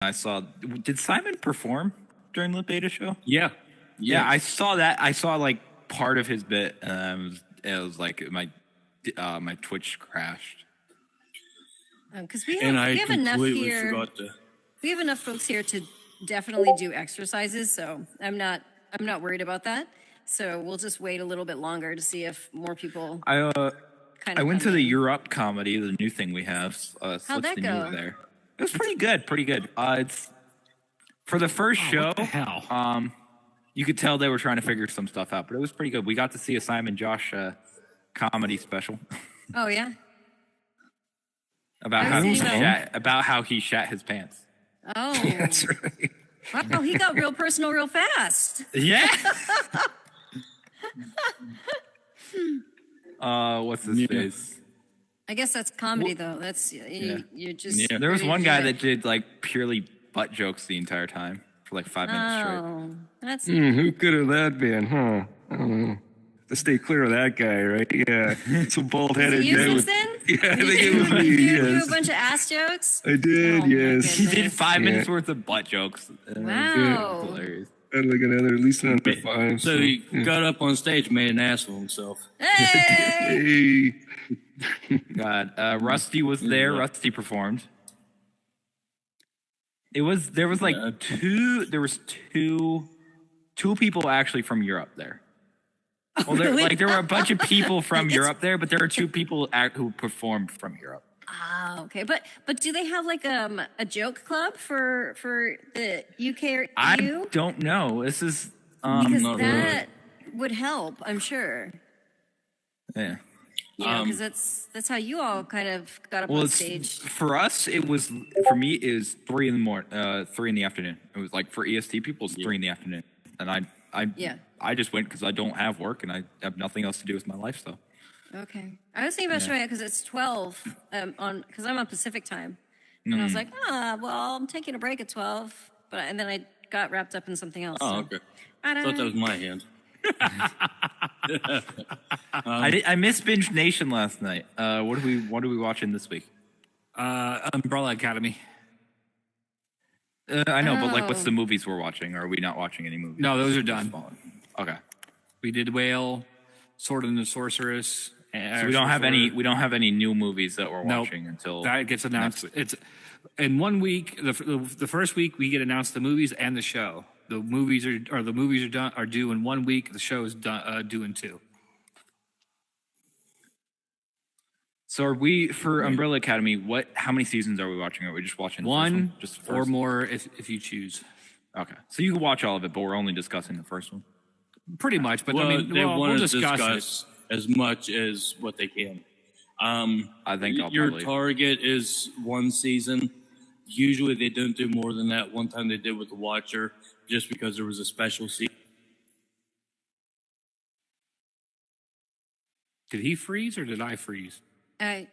I saw. Did Simon perform during the beta show? Yeah. Yeah, I saw that. I saw like part of his bit. It was like my Twitch crashed. Because we have enough here. We have enough folks here to definitely do exercises, so I'm not worried about that. So we'll just wait a little bit longer to see if more people. I went to the Europe comedy, the new thing we have. How'd that go? There. It was pretty good. Pretty good. It's for the first show. What the hell? You could tell they were trying to figure some stuff out, but it was pretty good. We got to see a Simon Josh comedy special. Oh yeah. about how he shat his pants. Oh, that's right. Wow, he got real personal real fast. Yeah. What's his face? I guess that's comedy though. That's you're just. Yeah. There was one guy that did like purely butt jokes the entire time for like 5 minutes straight. Oh, that's. Who could have that been, huh? I don't know. To stay clear of that guy, right? Yeah. Some bald-headed guy. Yeah, I think it was me. You do a bunch of ass jokes? I did, yes. He did 5 minutes worth of butt jokes. Wow. Hilarious. Had like another, at least another 5. So he got up on stage and made an ass of himself. Hey! God. Rusty was there. Rusty performed. There was two people actually from Europe there. Well, there were a bunch of people from Europe there, but there are 2 people who performed from Europe. Oh, okay. But do they have like a joke club for the UK or EU? I don't know. This is because that would help, I'm sure. Yeah. Yeah, because that's how you all kind of got up on stage. For us, for me, it was 3 in the afternoon. It was like for EST people, it's 3 in the afternoon, and I just went because I don't have work and I have nothing else to do with my life. So. Okay. I was thinking about showing it because it's 12 because I'm on Pacific time, and I was like, well, I'm taking a break at 12, and then I got wrapped up in something else. Oh, okay. I thought that was my hand. I missed Binge Nation last night. What are we watching this week? Umbrella Academy. I know, but like, what's the movies we're watching? Or are we not watching any movies? No, those are done. Okay. We did Whale, Sword and the Sorceress. So we don't have any. We don't have any new movies that we're watching until that gets announced. It's in 1 week. The first week we get announced the movies and the show. The movies are due in 1 week. The show is due in 2. So are we for Umbrella Academy? How many seasons are we watching? Are we just watching the first one? Just the first? Or more if you choose. Okay, so you can watch all of it, but we're only discussing the first one. Pretty much, but we'll discuss as much as what they can. I think your target is 1 season. Usually they don't do more than that. One time they did with The Watcher, just because there was a special season. Did he freeze or did I freeze? I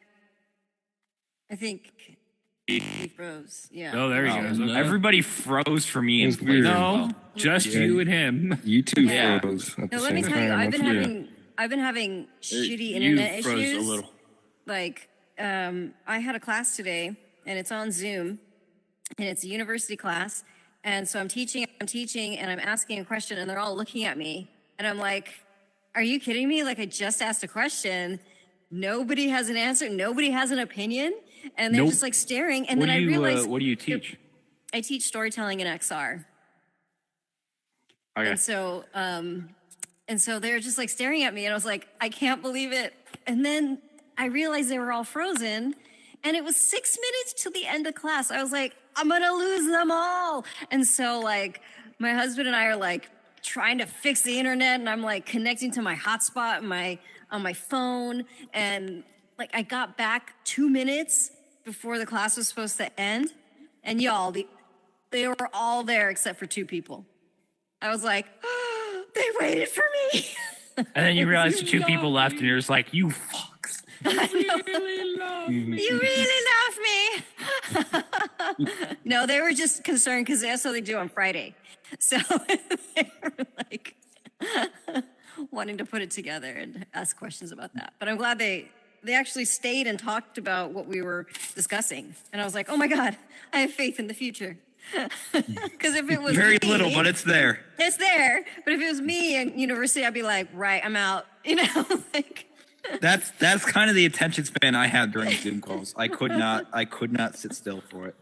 think he froze. Yeah. Oh, there he goes. Okay. Everybody froze for me. No, just you and him. You two froze. No, let me tell you, I've been having shitty internet froze issues. A little. Like, I had a class today, and it's on Zoom, and it's a university class, and so I'm teaching, and I'm asking a question, and they're all looking at me, and I'm like, "Are you kidding me? Like, I just asked a question." Nobody has an answer. Nobody has an opinion. And they're just like staring. And then I realized. What do you teach? I teach storytelling in XR. Okay. And so they're just like staring at me. And I was like, I can't believe it. And then I realized they were all frozen. And it was 6 minutes till the end of class. I was like, I'm going to lose them all. And so like my husband and I are like trying to fix the internet. And I'm like connecting to my hotspot on my phone, and like I got back 2 minutes before the class was supposed to end, and y'all, they were all there except for 2 people. I was like, oh, they waited for me. And then you realized the 2 people left, and you're just like, you fucks. You really love me. No, they were just concerned because that's what they do on Friday. So they were like wanting to put it together and ask questions about that. But I'm glad they actually stayed and talked about what we were discussing. And I was like, oh my God, I have faith in the future. Because if it was Very me, little, but it's there. it's there. But if it was me in university, I'd be like, right, I'm out. You know, like. That's kind of the attention span I had during Zoom calls. I could not sit still for it.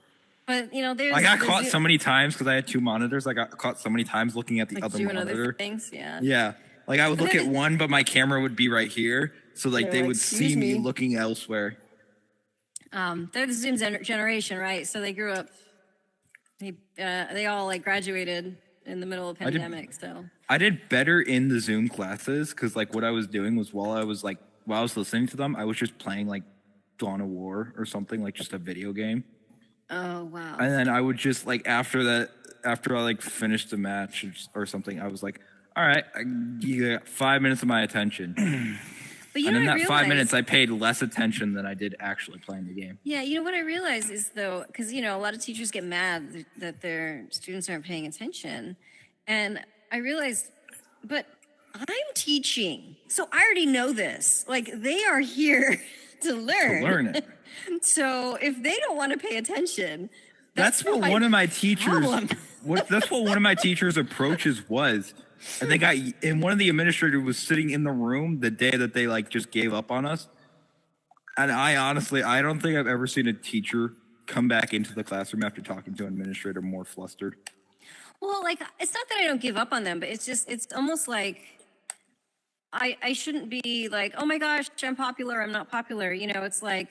But you know, I got caught so many times because I had two monitors. I got caught so many times looking at the like other doing monitor. other things, yeah. Yeah, like I would look at one, but my camera would be right here, so like they would see me looking elsewhere. They're the Zoom generation, right? So they grew up. They all like graduated in the middle of the pandemic. So I did better in the Zoom classes because like what I was doing was while I was listening to them, I was just playing like Dawn of War or something, like just a video game. Oh wow! And then I would just like after I like finished the match or something, I was like, all right, you got 5 minutes of my attention. But you and know in what that I 5 minutes, I paid less attention than I did actually playing the game. Yeah, you know what I realized is though, because you know a lot of teachers get mad that their students aren't paying attention, and I realized, but I'm teaching, so I already know this. Like they are here to learn. To learn it. So if they don't want to pay attention, that's what one of my teachers. That's what one of my teachers' approaches was. I think one of the administrators was sitting in the room the day that they like just gave up on us. And I don't think I've ever seen a teacher come back into the classroom after talking to an administrator more flustered. Well, like it's not that I don't give up on them, but it's almost like I shouldn't be like, oh my gosh, I'm popular, I'm not popular. You know, it's like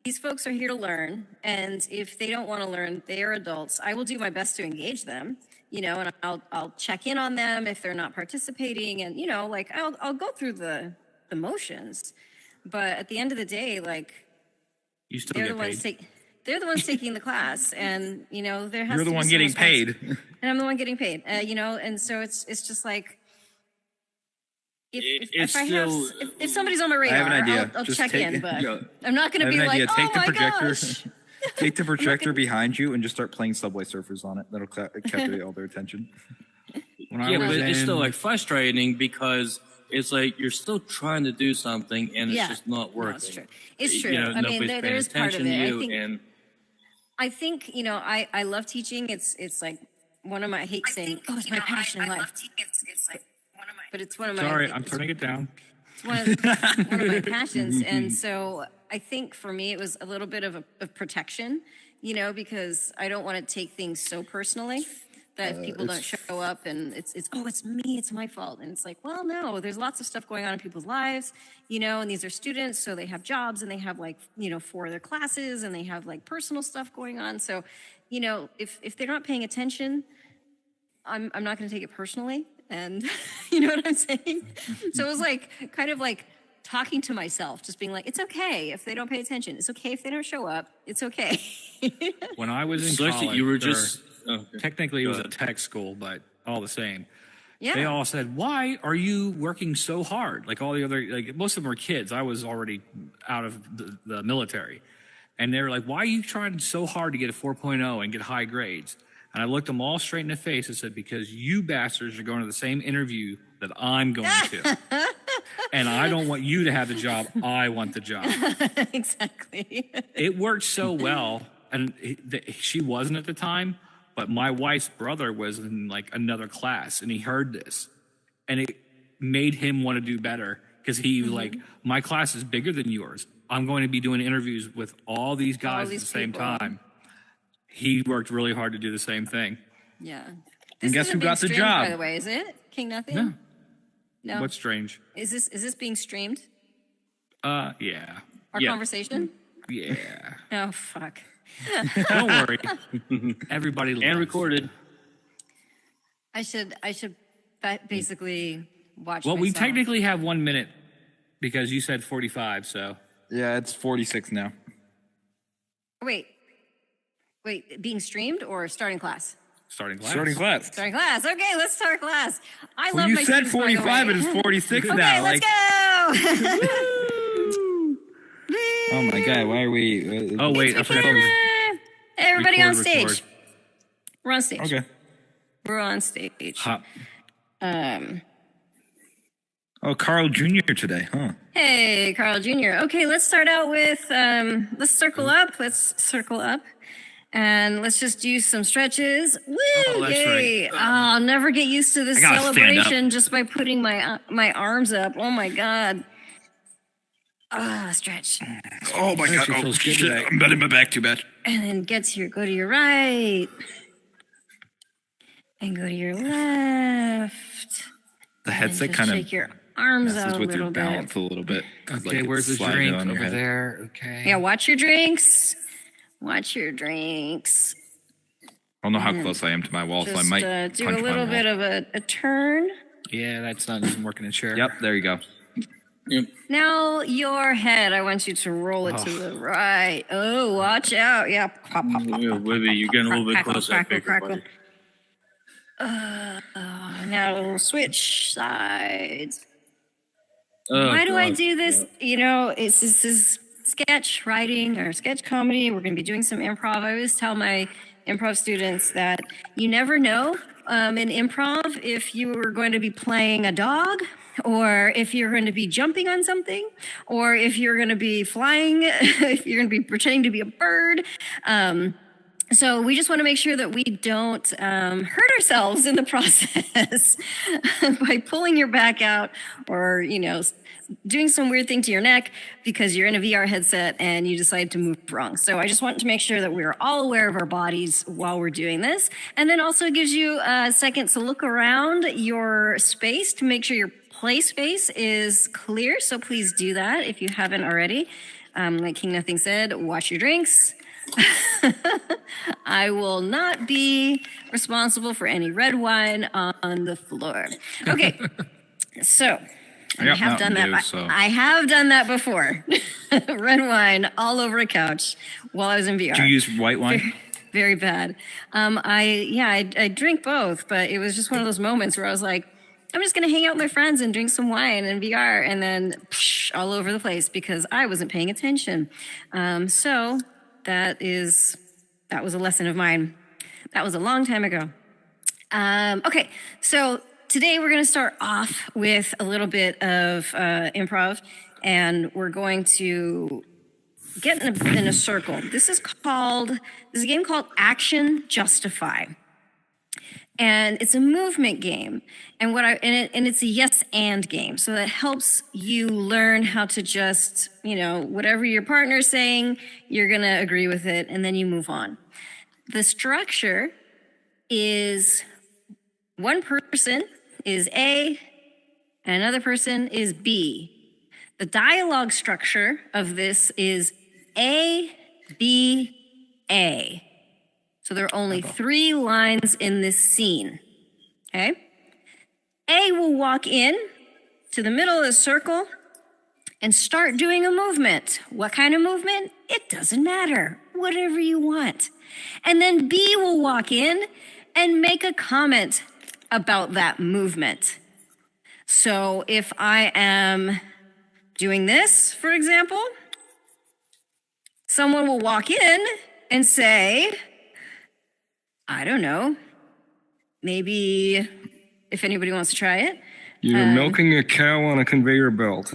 these folks are here to learn, and if they don't want to learn, they are adults. I will do my best to engage them. You know, and I'll check in on them if they're not participating, and you know, like I'll go through the motions, but at the end of the day, like you still they're get the ones paid. they're the ones taking the class, and you know there has You're to the be one some getting paid, and I'm the one getting paid. You know, and so it's just like if somebody's on my radar, I have an idea. I'll Just check in, but I'm not going to I be have an like, idea. oh Take the my projector. gosh. Take the projector behind you and just start playing Subway Surfers on it. That'll captivate all their attention. Yeah, but it's still like frustrating because it's like you're still trying to do something and it's just not working. No, it's true. It's true. You know, I mean, there is part of it. I think you know, I love teaching. It's like one of my, I hate saying, it's my passion in life. I love teaching. It's like one of my, but it's one of my. Sorry, I'm turning it down. It's one of my passions, and so I think for me it was a little bit of protection, you know, because I don't want to take things so personally that if people don't show up and it's me, it's my fault, and it's like, well, no, there's lots of stuff going on in people's lives, you know, and these are students, so they have jobs and they have like, you know, 4 other classes and they have like personal stuff going on, so you know, if they're not paying attention, I'm not going to take it personally. And you know what I'm saying? So it was like kind of like talking to myself, just being like, it's okay if they don't pay attention. It's okay if they don't show up. It's okay. When I was in college, you were just technically it was a tech school, but all the same. Yeah. They all said, why are you working so hard? Like all the other, like most of them were kids. I was already out of the military. And they were like, why are you trying so hard to get a 4.0 and get high grades? And I looked them all straight in the face and said, because you bastards are going to the same interview that I'm going to. And I don't want you to have the job. I want the job. Exactly. It worked so well. And she wasn't at the time, but my wife's brother was in like another class and he heard this. And it made him want to do better because he was like, my class is bigger than yours. I'm going to be doing interviews with all these guys at the same time. He worked really hard to do the same thing. Yeah. And guess who got the job? By the way, is it King Nothing? No. No. What's strange? Is this being streamed? Yeah. Our conversation? Yeah. Oh fuck. Don't worry. Everybody loves. And recorded. I should basically watch. Well, we myself. technically have 1 minute because you said 45. So Yeah, it's 46 now. Wait, being streamed or starting class? starting class. Starting class. Starting class. Okay, let's start class. I Well, love you my said students, by the 45, way. and it's 46 Okay, now. let's go. Oh my God, why are we? Oh wait, I forgot. Hey, everybody on Record, stage. record. We're on stage. Okay. We're on stage. Hop. Oh, Carl Jr. today, huh? Hey, Carl Jr. Okay, let's start out with let's circle up. And let's just do some stretches. Woo! Oh, that's yay! right. I'll never get used to this I gotta stand up. celebration just by putting my arms up. Oh my god! Stretch, Oh my god! Actually Oh feels good shit! today. I'm bending my back too bad. and then go to your right, and go to your left. The And headset just kind of shake your arms messes out a with your little bit. balance a little bit. 'cause, Okay, like, where's the it's sliding drink on your over head. there? Okay. Yeah, watch your drinks. Watch your drinks. I don't know how close I am to my wall, so I Just might do punch a my little wall. bit of a turn. Yeah, that's not even working a chair. Yep, there you go. Yep. Now your head, I want you to roll it to the right. Oh, watch out. Yeah. Pop, pop, pop, Yeah, pop, Wibby, you're getting a little bit crackle, closer. I crackle, think, crackle. buddy. Now switch sides. Oh, Why do I God. do this? You know, this is sketch writing or sketch comedy. We're going to be doing some improv. I always tell my improv students that you never know in improv if you are going to be playing a dog or if you're going to be jumping on something or if you're going to be flying, if you're going to be pretending to be a bird. So we just want to make sure that we don't hurt ourselves in the process by pulling your back out or, you know, doing some weird thing to your neck because you're in a VR headset and you decide to move wrong. So I just want to make sure that we're all aware of our bodies while we're doing this. And then also gives you a second to look around your space to make sure your play space is clear. So please do that if you haven't already. Like King Nothing said, watch your drinks. I will not be responsible for any red wine on the floor. Okay, so I got have done Mountain that. Dew, so I have done that before. Red wine all over a couch while I was in VR. do you use white wine? Very bad. I drink both, but it was just one of those moments where I was like, I'm just gonna hang out with my friends and drink some wine in VR, and then all over the place because I wasn't paying attention. So that was a lesson of mine. That was a long time ago. Okay, so today we're going to start off with a little bit of improv, and we're going to get in a circle. This is a game called Action Justify, and it's a movement game. And it's a yes and game, so that helps you learn how to just, you know, whatever your partner's saying, you're going to agree with it, and then you move on. The structure is one person is A and another person is B. The dialogue structure of this is A, B, A. So there are only 3 lines in this scene. Okay? A will walk in to the middle of the circle and start doing a movement. What kind of movement? It doesn't matter. Whatever you want. And then B will walk in and make a comment about that movement. So if I am doing this, for example, someone will walk in and say, I don't know, maybe if anybody wants to try it. You're milking a cow on a conveyor belt.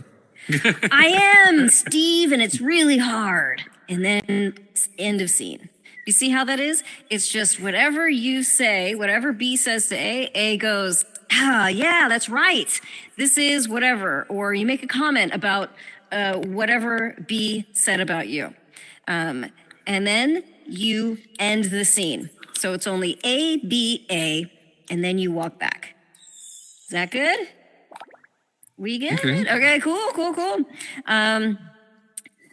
I am, Steve, and it's really hard. And then end of scene. You see how that is? It's just whatever you say, whatever B says to A goes, yeah, that's right. This is whatever. Or you make a comment about whatever B said about you. And then you end the scene. So it's only A, B, A, and then you walk back. Is that good? We good? Okay, cool.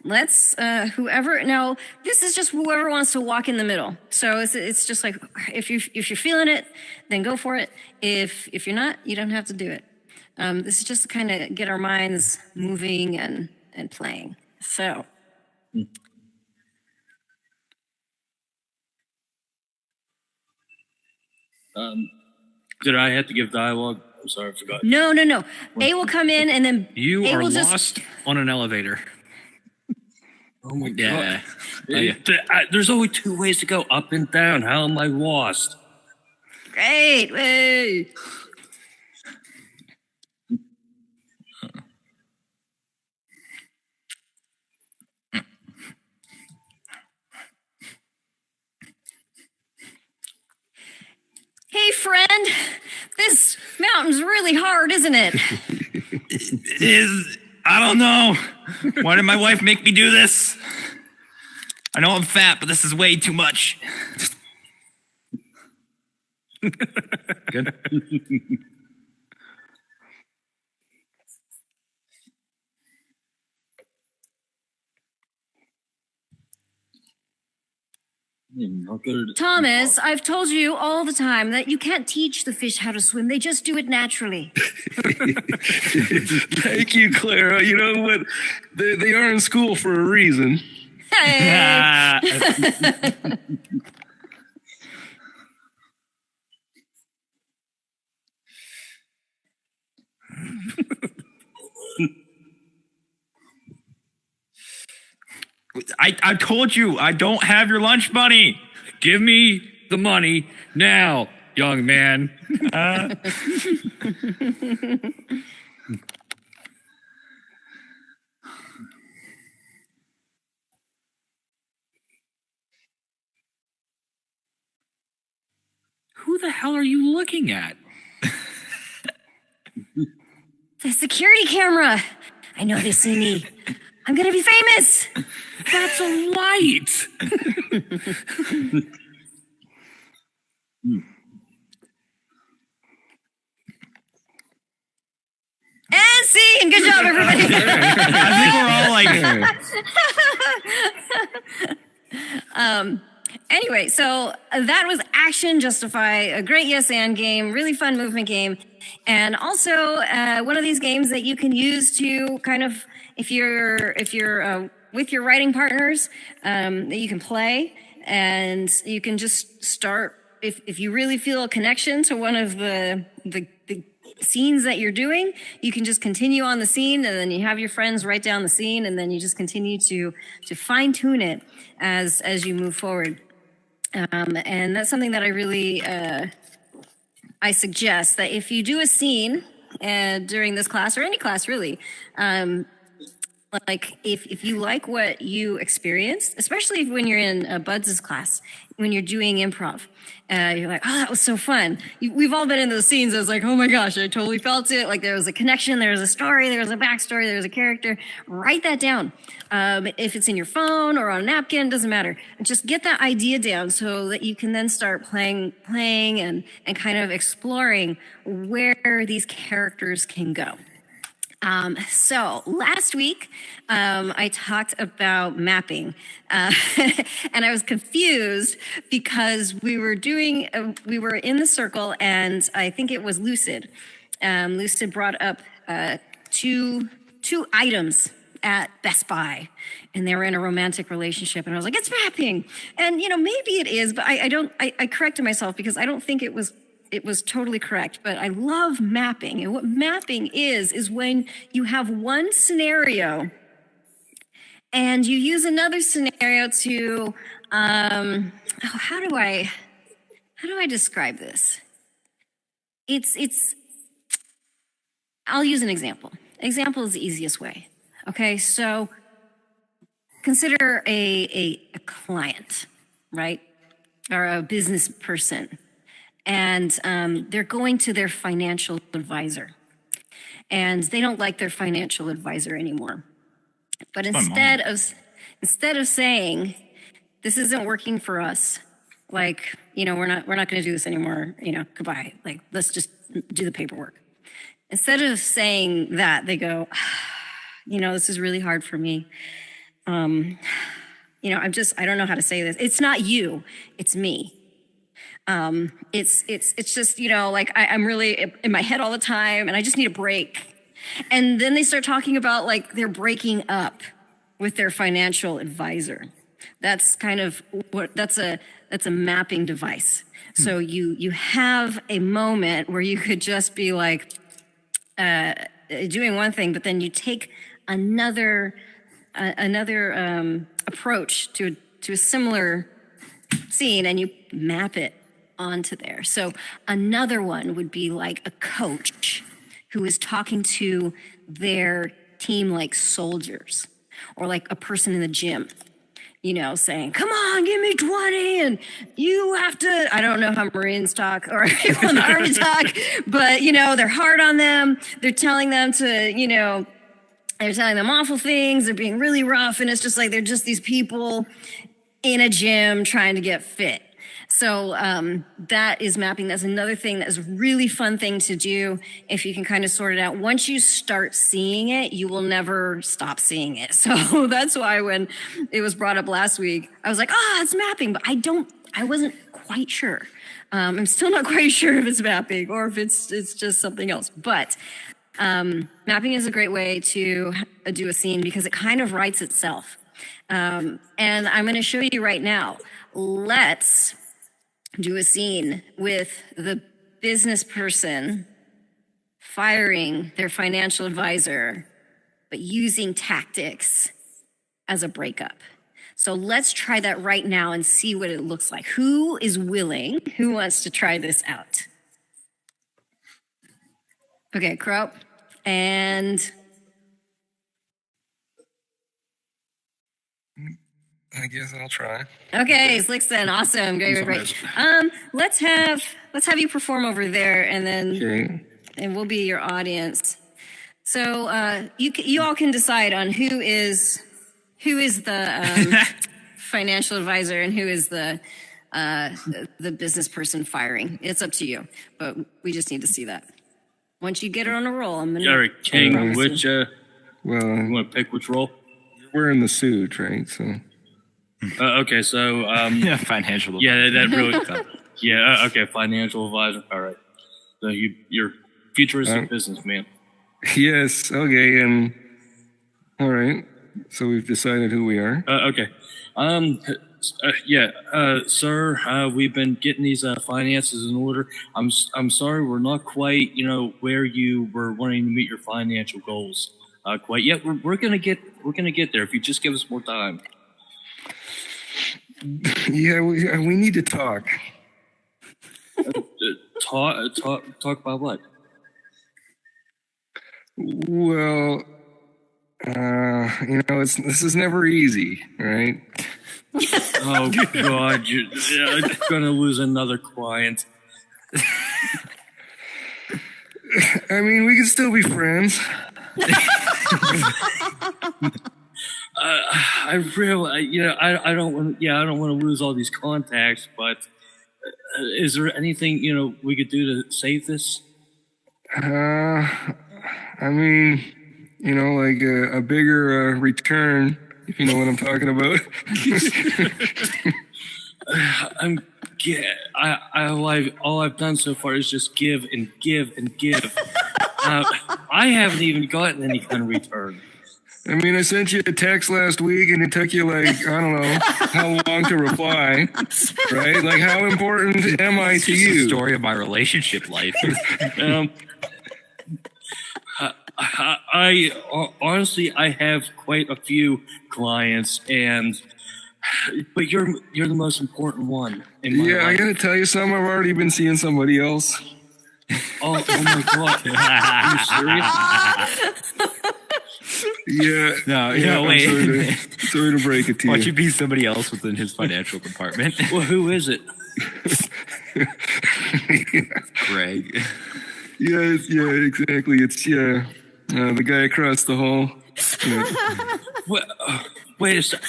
Let's whoever. Now this is just whoever wants to walk in the middle. So it's just like if you're feeling it, then go for it. If you're not, you don't have to do it. This is just to kind of get our minds moving and playing. So. Did I have to give dialogue? I'm sorry, I forgot. No. A will come in and then You A are will lost on an elevator. Oh my Yeah. God. There's only 2 ways to go, up and down. How am I lost? Great. Hey. Mountain's really hard, isn't it? It is. I don't know. Why did my wife make me do this? I know I'm fat, but this is way too much. Good. Thomas, I've told you all the time that you can't teach the fish how to swim. They just do it naturally. Thank you, Clara. You know what? They are in school for a reason. Hey. I told you I don't have your lunch money. Give me the money now, young man. Who the hell are you looking at? The security camera. I know they see me. I'm going to be famous. That's a light. And scene. Good job, everybody. I think we're all like. Anyway, so that was Action Justify, a great yes and game, really fun movement game. And also one of these games that you can use to kind of, if you're with your writing partners, that you can play, and you can just start, if you really feel a connection to one of the scenes that you're doing, you can just continue on the scene, and then you have your friends write down the scene, and then you just continue to fine tune it as you move forward. And that's something that I really I suggest, that if you do a scene during this class, or any class really, like if you like what you experienced, especially when you're in Buds' class, when you're doing improv, you're like, oh, that was so fun. We've all been in those scenes. I was like, oh my gosh, I totally felt it. Like there was a connection, there was a story, there was a backstory, there was a character. Write that down. If it's in your phone or on a napkin, doesn't matter. Just get that idea down so that you can then start playing and kind of exploring where these characters can go. So last week, I talked about mapping, and I was confused because we were in the circle, and I think it was Lucid. Lucid brought up two items at Best Buy, and they were in a romantic relationship, and I was like, it's mapping. And, maybe it is, but I corrected myself because I don't think it was totally correct, but I love mapping. And what mapping is when you have one scenario and you use another scenario to, how do I describe this? I'll use an example. Example is the easiest way. Okay, so consider a client, right? Or a business person. And they're going to their financial advisor, and they don't like their financial advisor anymore. But instead of saying, this isn't working for us, like, we're not going to do this anymore, goodbye, like, let's just do the paperwork. Instead of saying that, they go, this is really hard for me. I don't know how to say this. It's not you, it's me. It's just, like I'm really in my head all the time, and I just need a break. And then they start talking about like they're breaking up with their financial advisor. That's kind of that's a mapping device. So you have a moment where you could just be like doing one thing, but then you take another approach to a similar scene, and you map it onto there. So another one would be like a coach who is talking to their team like soldiers, or like a person in the gym. saying, come on, give me 20. And you have to, I don't know how Marines talk or people in the Army talk, but, they're hard on them. They're telling them to, they're telling them awful things. They're being really rough. And it's just like, they're just these people in a gym trying to get fit. So that is mapping. That's another thing that's a really fun thing to do if you can kind of sort it out. Once you start seeing it, you will never stop seeing it. So that's why when it was brought up last week, I was like, it's mapping, but I wasn't quite sure. I'm still not quite sure if it's mapping or if it's just something else. But mapping is a great way to do a scene because it kind of writes itself. And I'm going to show you right now. Let's do a scene with the business person firing their financial advisor, but using tactics as a breakup. So let's try that right now and see what it looks like. Who is willing? Who wants to try this out? Okay, Crow. And I guess I'll try. Okay, Slickson, awesome, great. Let's have you perform over there, and then and we'll be your audience. So you all can decide on who is the financial advisor and who is the business person firing. It's up to you, but we just need to see that. Once you get her on a roll, I'm gonna. Derek King, which well, you want to pick which role? We're in the suit, right? So. Okay, so financial. Yeah, that really. Okay, financial advisor. All right. So you're futuristic businessman. Yes. Okay. And all right. So we've decided who we are. Okay. Sir. We've been getting these finances in order. I'm sorry, we're not quite where you were wanting to meet your financial goals. Quite yet. We're gonna get there if you just give us more time. Yeah, we need to talk. Talk about what? Well, this is never easy, right? Oh God, you're gonna lose another client. I mean, we can still be friends. I really, I don't want to lose all these contacts. But is there anything we could do to save this? I mean, like a bigger return, if you know what I'm talking about. All I've done so far is just give and give and give. I haven't even gotten any kind of return. I mean, I sent you a text last week and it took you I don't know how long to reply, right? Like, how important am I to you? The story of my relationship life. I honestly, I have quite a few clients, but you're the most important one in my life. I gotta tell you something. I've already been seeing somebody else. Oh my God! Are you serious? Yeah. No, wait. Sorry to break it to you. Why don't you be somebody else within his financial department? Well, who is it? Greg. Yeah, exactly. It's the guy across the hall. Wait a second.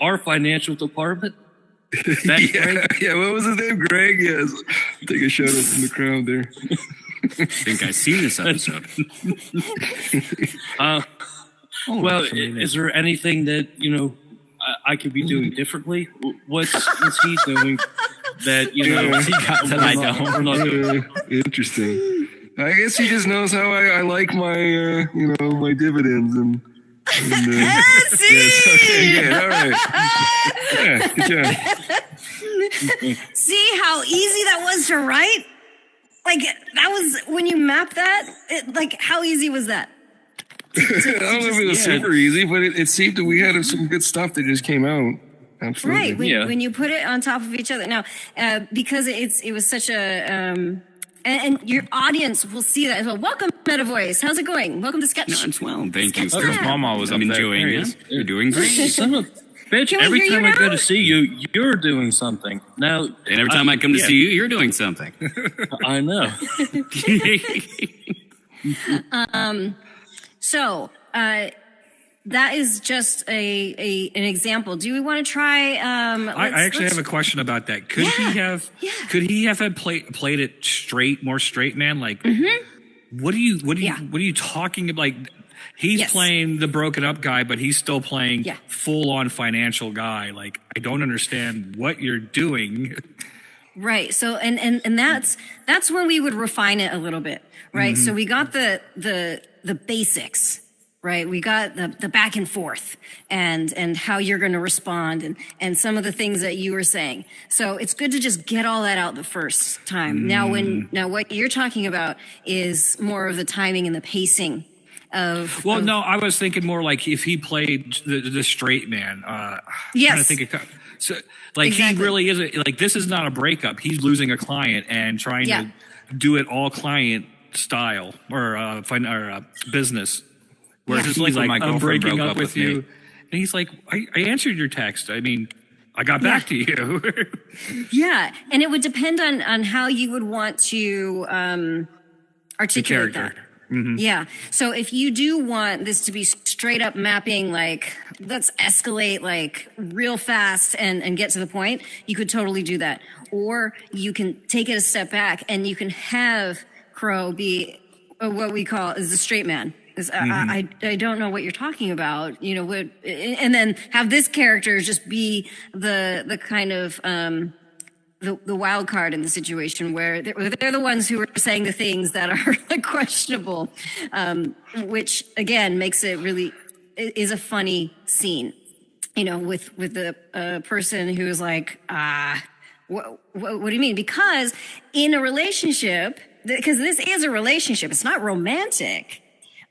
Our financial department? Yeah, what was his name? Greg? Yes. Take a shout out from the crowd there. I think I see this episode. Well, is there anything that I could be doing differently? What's he doing that he got that I don't? We're not doing. Interesting. I guess he just knows how I like my my dividends and. See? All right. Yeah, good job. See how easy that was to write? Like, that was, when you map that, how easy was that? I don't know if it was super easy, but it seemed that we had some good stuff that just came out. Absolutely. Right, when you put it on top of each other. Now, because it was such a and your audience will see that as well. Welcome, Meta Voice. How's it going? Welcome to Sketch. No, it's well. Thank you. Sketch Because Lab. Mama was I'm up there. enjoying There he it. is. You're doing great. Son of a bitch, Can we every hear you time I go now? to see you, you're doing something. Now, And every time I come to see you, you're doing something. I know. So that is just an example. Do we want to try? I actually have a question about that. Could he have played it more straight, man? Like, what are you talking about? Like, he's Yes. playing the broken up guy, but he's still playing Yeah. full on financial guy. Like, I don't understand what you're doing. Right. So and that's when we would refine it a little bit, right? So we got the basics, right? We got the back and forth and how you're going to respond and some of the things that you were saying. So it's good to just get all that out the first time. Now what you're talking about is more of the timing and the pacing of. Well, no, I was thinking more like if he played the straight man. Yes. Trying to think of, so, like Exactly. he really isn't like this is not a breakup. He's losing a client and trying Yeah. to do it all client style or business. Whereas Yeah. it's like When my I'm girlfriend breaking broke up up with with you, me. and he's like, I answered your text. I mean, I got back to you. Yeah, and it would depend on how you would want to articulate that. character. Yeah. So if you do want this to be straight up mapping, like let's escalate like real fast and get to the point, you could totally do that. Or you can take it a step back and you can have Crow be what we call is the straight man. I don't know what you're talking about, you know, and then have this character just be the kind of the wild card in the situation where they're the ones who are saying the things that are like questionable, which again makes it really is a funny scene, you know, with the person who's like, what do you mean? Because in a relationship, because this is a relationship, it's not romantic,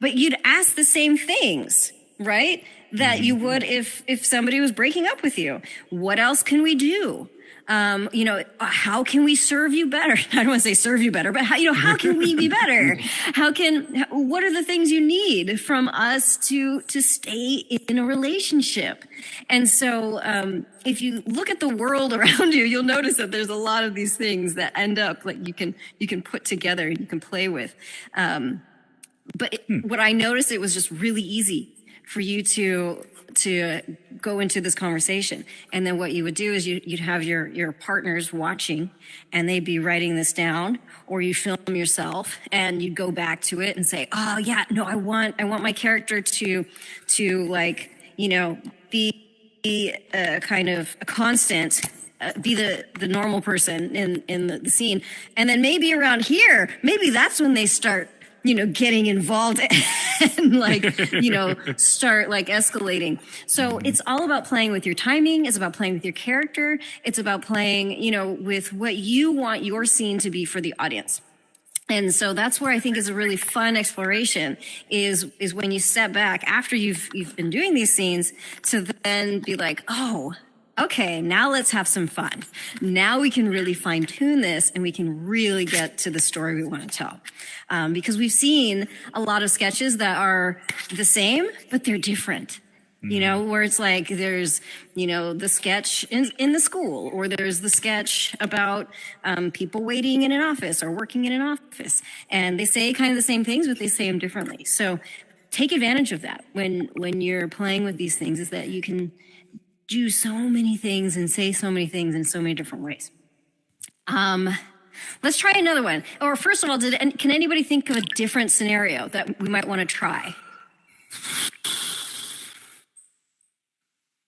but you'd ask the same things, right? That you would if somebody was breaking up with you. What else can we do? You know, how can we serve you better? I don't want to say serve you better, but how can we be better? What are the things you need from us to stay in a relationship? And so, if you look at the world around you, you'll notice that there's a lot of these things that end up like you can put together and you can play with. But what I noticed, it was just really easy for you to go into this conversation. And then what you would do is you'd have your partners watching and they'd be writing this down, or you film yourself and you'd go back to it and say, oh yeah, no, I want my character to like, you know, be a kind of a constant, be the normal person in the scene. And then maybe around here, maybe that's when they start, you know, getting involved and like, you know, start like escalating. So it's all about playing with your timing. It's about playing with your character. It's about playing, you know, with what you want your scene to be for the audience. And so that's where I think is a really fun exploration is when you step back after you've been doing these scenes to then be like, oh, okay, now let's have some fun. Now we can really fine tune this and we can really get to the story we want to tell. Because we've seen a lot of sketches that are the same, but they're different. You know, where it's like there's, you know, the sketch in the school, or there's the sketch about people waiting in an office or working in an office. And they say kind of the same things, but they say them differently. So take advantage of that when you're playing with these things, is that you can do so many things and say so many things in so many different ways. Let's try another one. Or first of all, can anybody think of a different scenario that we might want to try?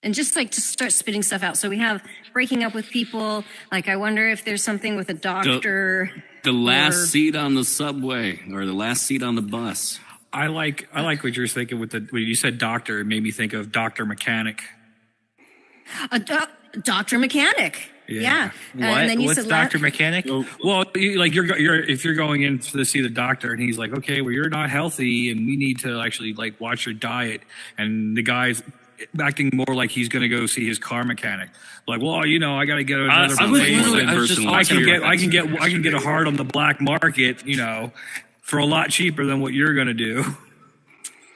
And just start spitting stuff out. So we have breaking up with people. Like, I wonder if there's something with a doctor. The last seat on the subway or the last seat on the bus. I like what you're thinking with when you said doctor. It made me think of Dr. Mechanic. Dr. Mechanic. Yeah. What? And then you What's said Dr. Mechanic? Well, if you're going in to see the doctor and he's like, okay, well, you're not healthy and we need to actually like watch your diet. And the guy's acting more like he's going to go see his car mechanic. Like, well, you know, I got to get another I was place. literally- and I was just I can talking get a heart on the black market, you know, for a lot cheaper than what you're going to do.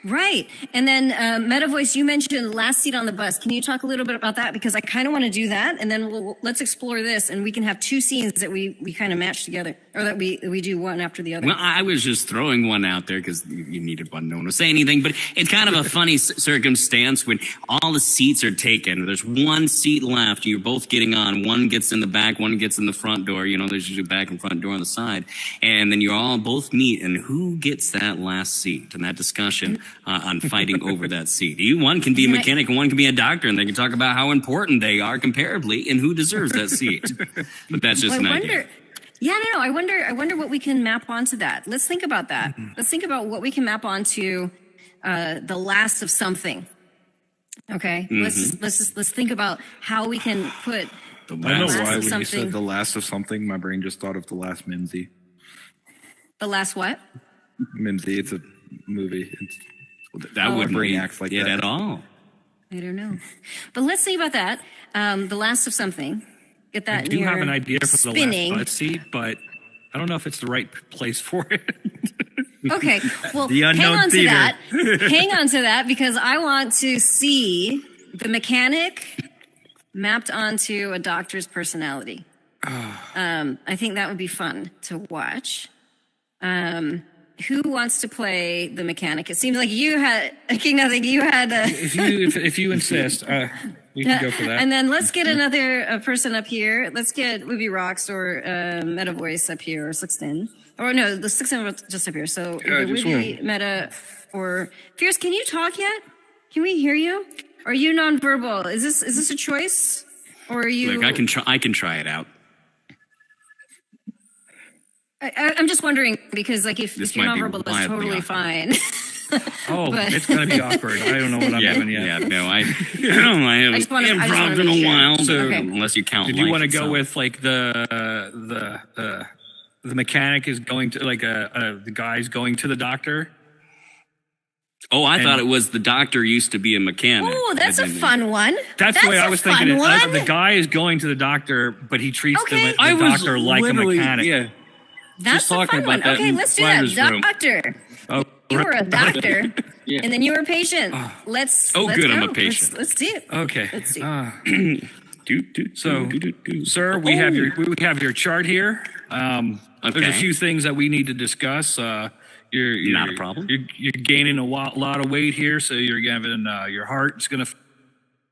Right. And then Meta Voice, you mentioned last seat on the bus. Can you talk a little bit about that? Because I kind of want to do that. And then let's explore this. And we can have two scenes that we kind of match together, or that we do one after the other. Well, I was just throwing one out there because you needed one. No one to say anything, but it's kind of a funny circumstance when all the seats are taken. There's one seat left. You're both getting on. One gets in the back, one gets in the front door. You know, there's usually back and front door on the side. And then you all both meet, and who gets that last seat? And that discussion on fighting over that seat. One can be a mechanic and one can be a doctor, and they can talk about how important they are comparably and who deserves that seat. But that's just an idea. Yeah, no. I wonder what we can map onto that. Let's think about that. Let's think about what we can map onto the last of something. Okay, let's think about how we can put I don't know last why of when you something. said the last of something, my brain just thought of the last Mimsy. The last what? Mimsy, it's a movie. That wouldn't brain be acts like it that at all. I don't know. But let's think about that. The last of something. Get that I do have an idea for spinning. the last bus seat, but I don't know if it's the right place for it. Okay, well, The hang unknown on theater. to that. Hang on to that, because I want to see the mechanic mapped onto a doctor's personality. I think that would be fun to watch. Who wants to play the mechanic? It seems like you had, King Nothing, you had. if you insist, we can go for that. And then let's get another person up here. Let's get Ruby Rocks or Meta Voice up here, or Sixten. Or no, the Sixten was just up here. So either Ruby, Meta, or Fierce. Can you talk yet? Can we hear you? Are you nonverbal? Is this a choice, or are you? Look, I can try it out. I'm just wondering, because like if you're might be nonverbal, that's wildly totally awkward. fine. It's going to be awkward. I don't know what I'm doing yet. Yeah, no, I haven't just wanna improv in make a sure. while, So- Okay. unless you count. Did you life want to go itself. with like the mechanic is going to like the guy's going to the doctor? Oh, I thought it was the doctor used to be a mechanic. Oh, that's a fun one. That's the way I was thinking it. One. The guy is going to the doctor, but he treats Okay. the doctor like a literally- mechanic. Yeah. That's a talking fun one. about that Okay, in let's do that. Flanders room. Doctor. Oh, You were a doctor, Yeah. and then you were a patient. Let's. Oh, let's good, go. I'm a patient. Let's see it. okay. Let's see. So, sir, we have your chart here. There's a Okay. few things that we need to discuss. You're Not a problem. You're gaining a lot of weight here, so you're giving your heart's going to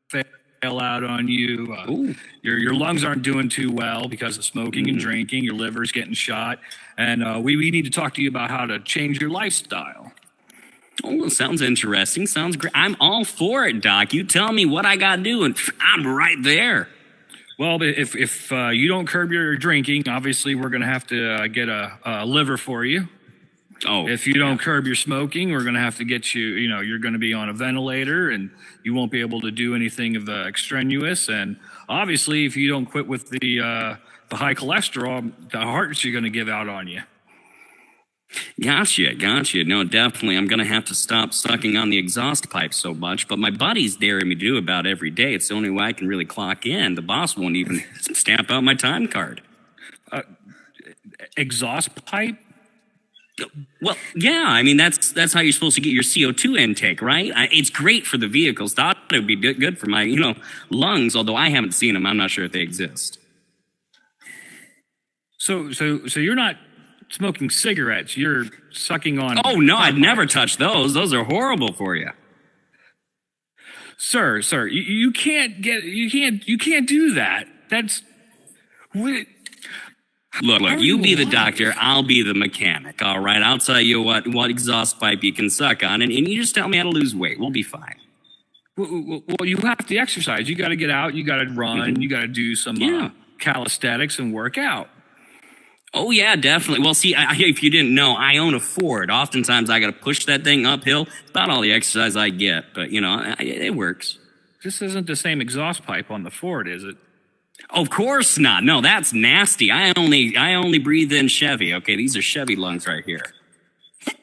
fail out on you. Your lungs aren't doing too well because of smoking and drinking. Your liver's getting shot, and we need to talk to you about how to change your lifestyle. Oh, sounds interesting. Sounds great. I'm all for it, Doc. You tell me what I got to do, and I'm right there. Well, if you don't curb your drinking, obviously we're going to have to get a liver for you. Oh, If you don't curb your smoking, we're going to have to get you, you're going to be on a ventilator and you won't be able to do anything of extraneous. And obviously, if you don't quit with the high cholesterol, the heart's going to give out on you. Gotcha. No, definitely. I'm going to have to stop sucking on the exhaust pipe so much, but my buddy's daring me to do about every day. It's the only way I can really clock in. The boss won't even stamp out my time card. Exhaust pipe? Well, yeah, I mean, that's how you're supposed to get your CO2 intake, right? It's great for the vehicles. Thought it would be good for my, lungs, although I haven't seen them. I'm not sure if they exist. So you're not smoking cigarettes. You're sucking on. Oh, no, I'd never touch those. Those are horrible for you. Sir, you can't do that. That's. Look, you be the doctor, I'll be the mechanic, all right? I'll tell you what exhaust pipe you can suck on, and you just tell me how to lose weight. We'll be fine. Well, you have to exercise. You got to get out. You got to run. You got to do some calisthenics and work out. Oh, yeah, definitely. Well, see, if you didn't know, I own a Ford. Oftentimes, I got to push that thing uphill. It's about all the exercise I get, but, it works. This isn't the same exhaust pipe on the Ford, is it? Of course not. No, that's nasty. I only breathe in Chevy. Okay, these are Chevy lungs right here.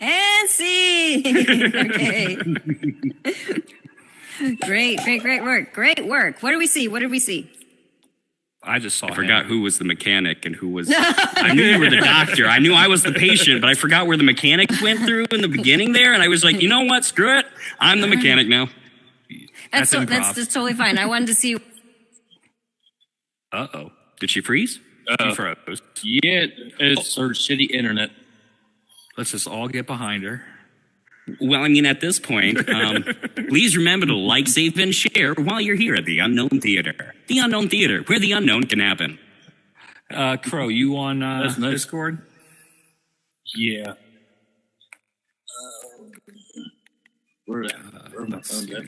And see. Okay. Great work. Great work. What do we see? What did we see? I just saw I forgot who was the mechanic and who was. I knew you were the doctor. I knew I was the patient, but I forgot where the mechanic went through in the beginning there. And I was like, you know what? Screw it. I'm the mechanic now. That's just totally fine. I wanted to see. Uh-oh. Did she freeze? She froze. Yeah, it's her shitty internet. Let's just all get behind her. Well, I mean, at this point, please remember to like, save, and share while you're here at the Unknown Theater. The Unknown Theater, where the unknown can happen. Crow, you on Discord? Yeah. Where my phone at?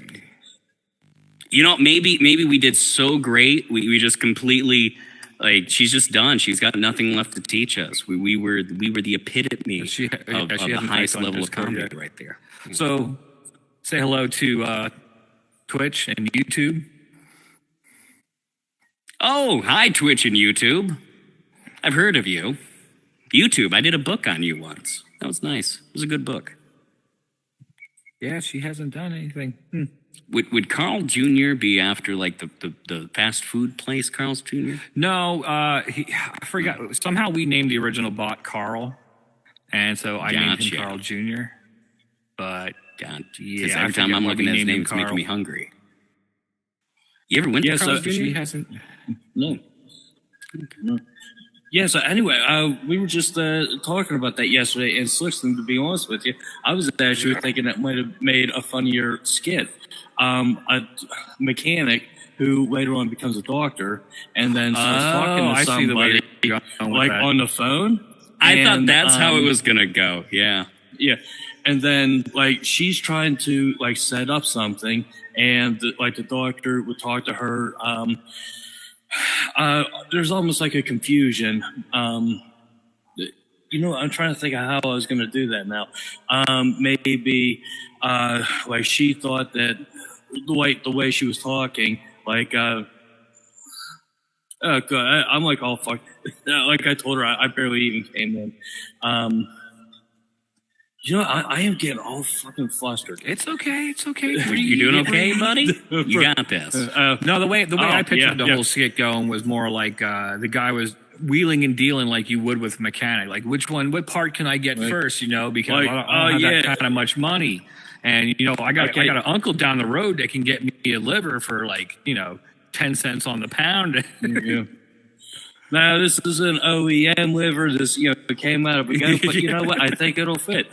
You know, maybe we did so great. We just completely, like, she's just done. She's got nothing left to teach us. We were the epitome of the highest level of comedy right there. So, say hello to Twitch and YouTube. Oh, hi, Twitch and YouTube. I've heard of you. YouTube, I did a book on you once. That was nice. It was a good book. Yeah, she hasn't done anything. Would Carl Jr. be after, like, the fast food place, Carl's Jr.? No, I forgot. Somehow we named the original bot Carl, and so I named him Carl Jr. But God, yeah, every time I'm looking at his name, it's making me hungry. You ever went to Carl's Jr.? She hasn't. No. Yeah, so anyway, we were just talking about that yesterday, and Slickson, to be honest with you, I was actually thinking that might have made a funnier skit. A mechanic who later on becomes a doctor and then starts talking to somebody like on the phone. I thought that's how it was going to go. Yeah. Yeah. And then like she's trying to like set up something and the doctor would talk to her. There's almost like a confusion. I'm trying to think of how I was going to do that now. Maybe like she thought that the way she was talking, like, oh God, I'm like all fucked. Like I told her, I barely even came in. I am getting all fucking flustered. It's okay. It's okay. You doing okay, buddy? You got this. No, the way I pictured the whole skit going was more like the guy was wheeling and dealing like you would with mechanic. Like what part can I get first? Because I don't have that kind of much money. And I got an uncle down the road that can get me a liver for 10 cents on the pound. Yeah. Now this is an OEM liver. This came out of a gun, but you know what? I think it'll fit.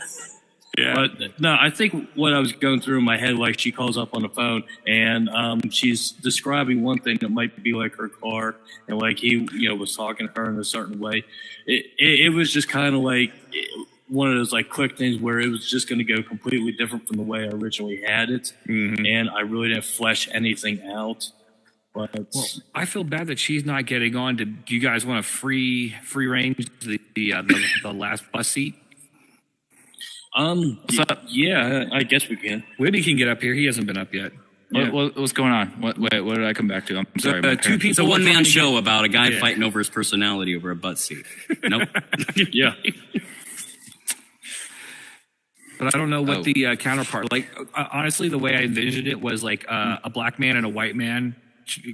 Yeah. But no, I think what I was going through in my head, like she calls up on the phone and she's describing one thing that might be like her car, and like he was talking to her in a certain way. It was just kind of like one of those like quick things where it was just going to go completely different from the way I originally had it, and I really didn't flesh anything out. But I feel bad that she's not getting on. Do you guys want to free range the last bus seat? Yeah, I guess we can. Whitney can get up here. He hasn't been up yet. Yeah. What's going on? What did I come back to? I'm sorry. Two people. It's a one-man show about a guy fighting over his personality over a butt seat. Nope. Yeah. But I don't know what the counterpart. Like honestly, the way I envisioned it was like a black man and a white man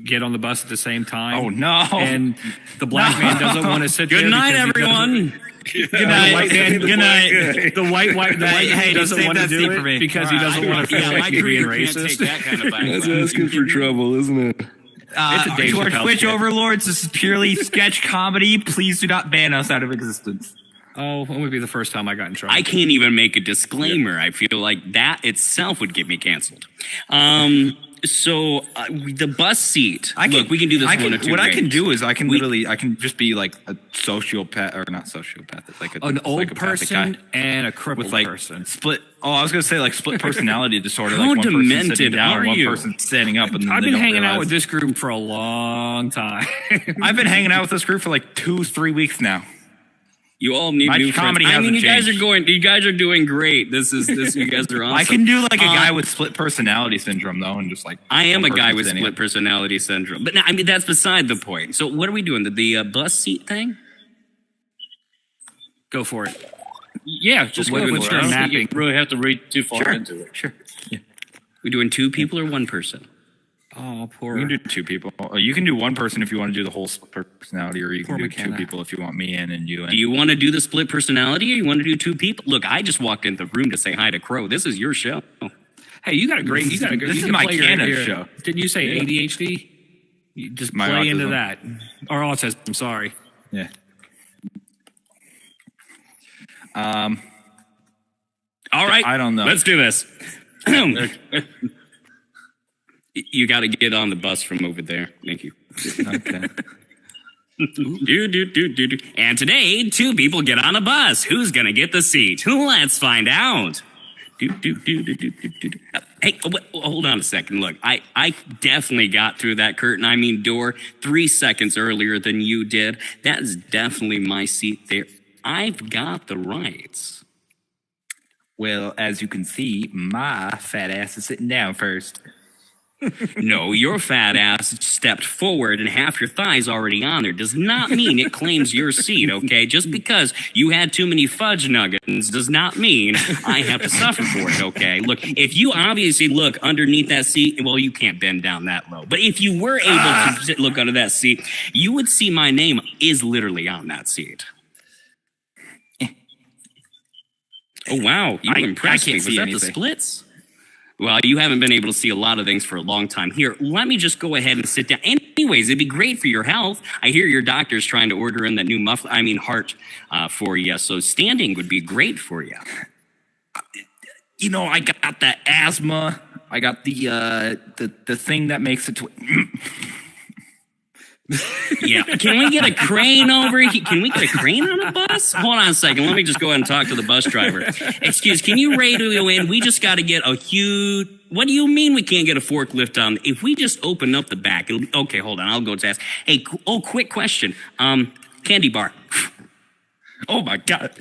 get on the bus at the same time. Oh no! And the black man doesn't want to sit there. Good night, everyone. Good night. Good night. The white man doesn't want to do it because he doesn't want to feel like he's being racist. That kind of That's asking for trouble, isn't it? To our Twitch overlords, this is purely sketch comedy. Please do not ban us out of existence. Oh, it would be the first time I got in trouble. I can't even make a disclaimer. I feel like that itself would get me canceled. So the bus seat. Look, we can do this one or two What ways. I can do is I can just be like a sociopath or not sociopath. It's like an old person guy and a crippled person. Split. Oh, I was gonna say like split personality disorder. How like one demented person sitting down, are and one you? person standing up. And I've been hanging out with this. this group for a long time. I've been hanging out with this group for like 2-3 weeks now. You all need My new comedy friends. I mean, hasn't you guys are doing great. This. You guys are awesome. I can do like a guy with split personality syndrome though, and just like I am a one guy person with standing split up. personality syndrome, but no, I mean that's beside the point. So what are we doing? The bus seat thing? Go for it. Yeah, just What- go what's for it. your I don't think mapping? you really have to read too far into it. Sure. Yeah. We doing 2 people or 1 person? Oh, poor. We can do 2 people. You can do 1 person if you want to do the whole split personality, or you can do Mycana. 2 people if you want me in and you in. Do you want to do the split personality, or you want to do 2 people? Look, I just walked into the room to say hi to Crow. This is your show. Hey, you got a great. You got a good. This you is can play Mycana's show. Didn't you say ADHD? You just My play into autism. that, or autism. I'm sorry. Yeah. All right. I don't know. Let's do this. You got to get on the bus from over there. Thank you. Okay. Do. And today, 2 people get on a bus. Who's going to get the seat? Let's find out. Do. Hey, hold on a second. Look, I definitely got through that curtain, door, 3 seconds earlier than you did. That is definitely my seat there. I've got the rights. Well, as you can see, my fat ass is sitting down first. No, your fat ass stepped forward and half your thigh's already on there. Does not mean it claims your seat, okay? Just because you had too many fudge nuggets does not mean I have to suffer for it, okay? Look, if you obviously look underneath that seat, well, you can't bend down that low. But if you were able to look under that seat, you would see my name is literally on that seat. Oh, wow. You impressed me. Was that the splits? Well, you haven't been able to see a lot of things for a long time. Here, let me just go ahead and sit down. Anyways, it'd be great for your health. I hear your doctor's trying to order in that new heart for you. So standing would be great for you. I got that asthma. I got the thing that makes it. Yeah. Can we get a crane over here? Can we get a crane on a bus? Hold on a second. Let me just go ahead and talk to the bus driver. Excuse, can you radio in? We just got to get a huge... What do you mean we can't get a forklift on? If we just open up the back... Okay, hold on. I'll go to ask. Hey, quick question. Candy bar. Oh, my God.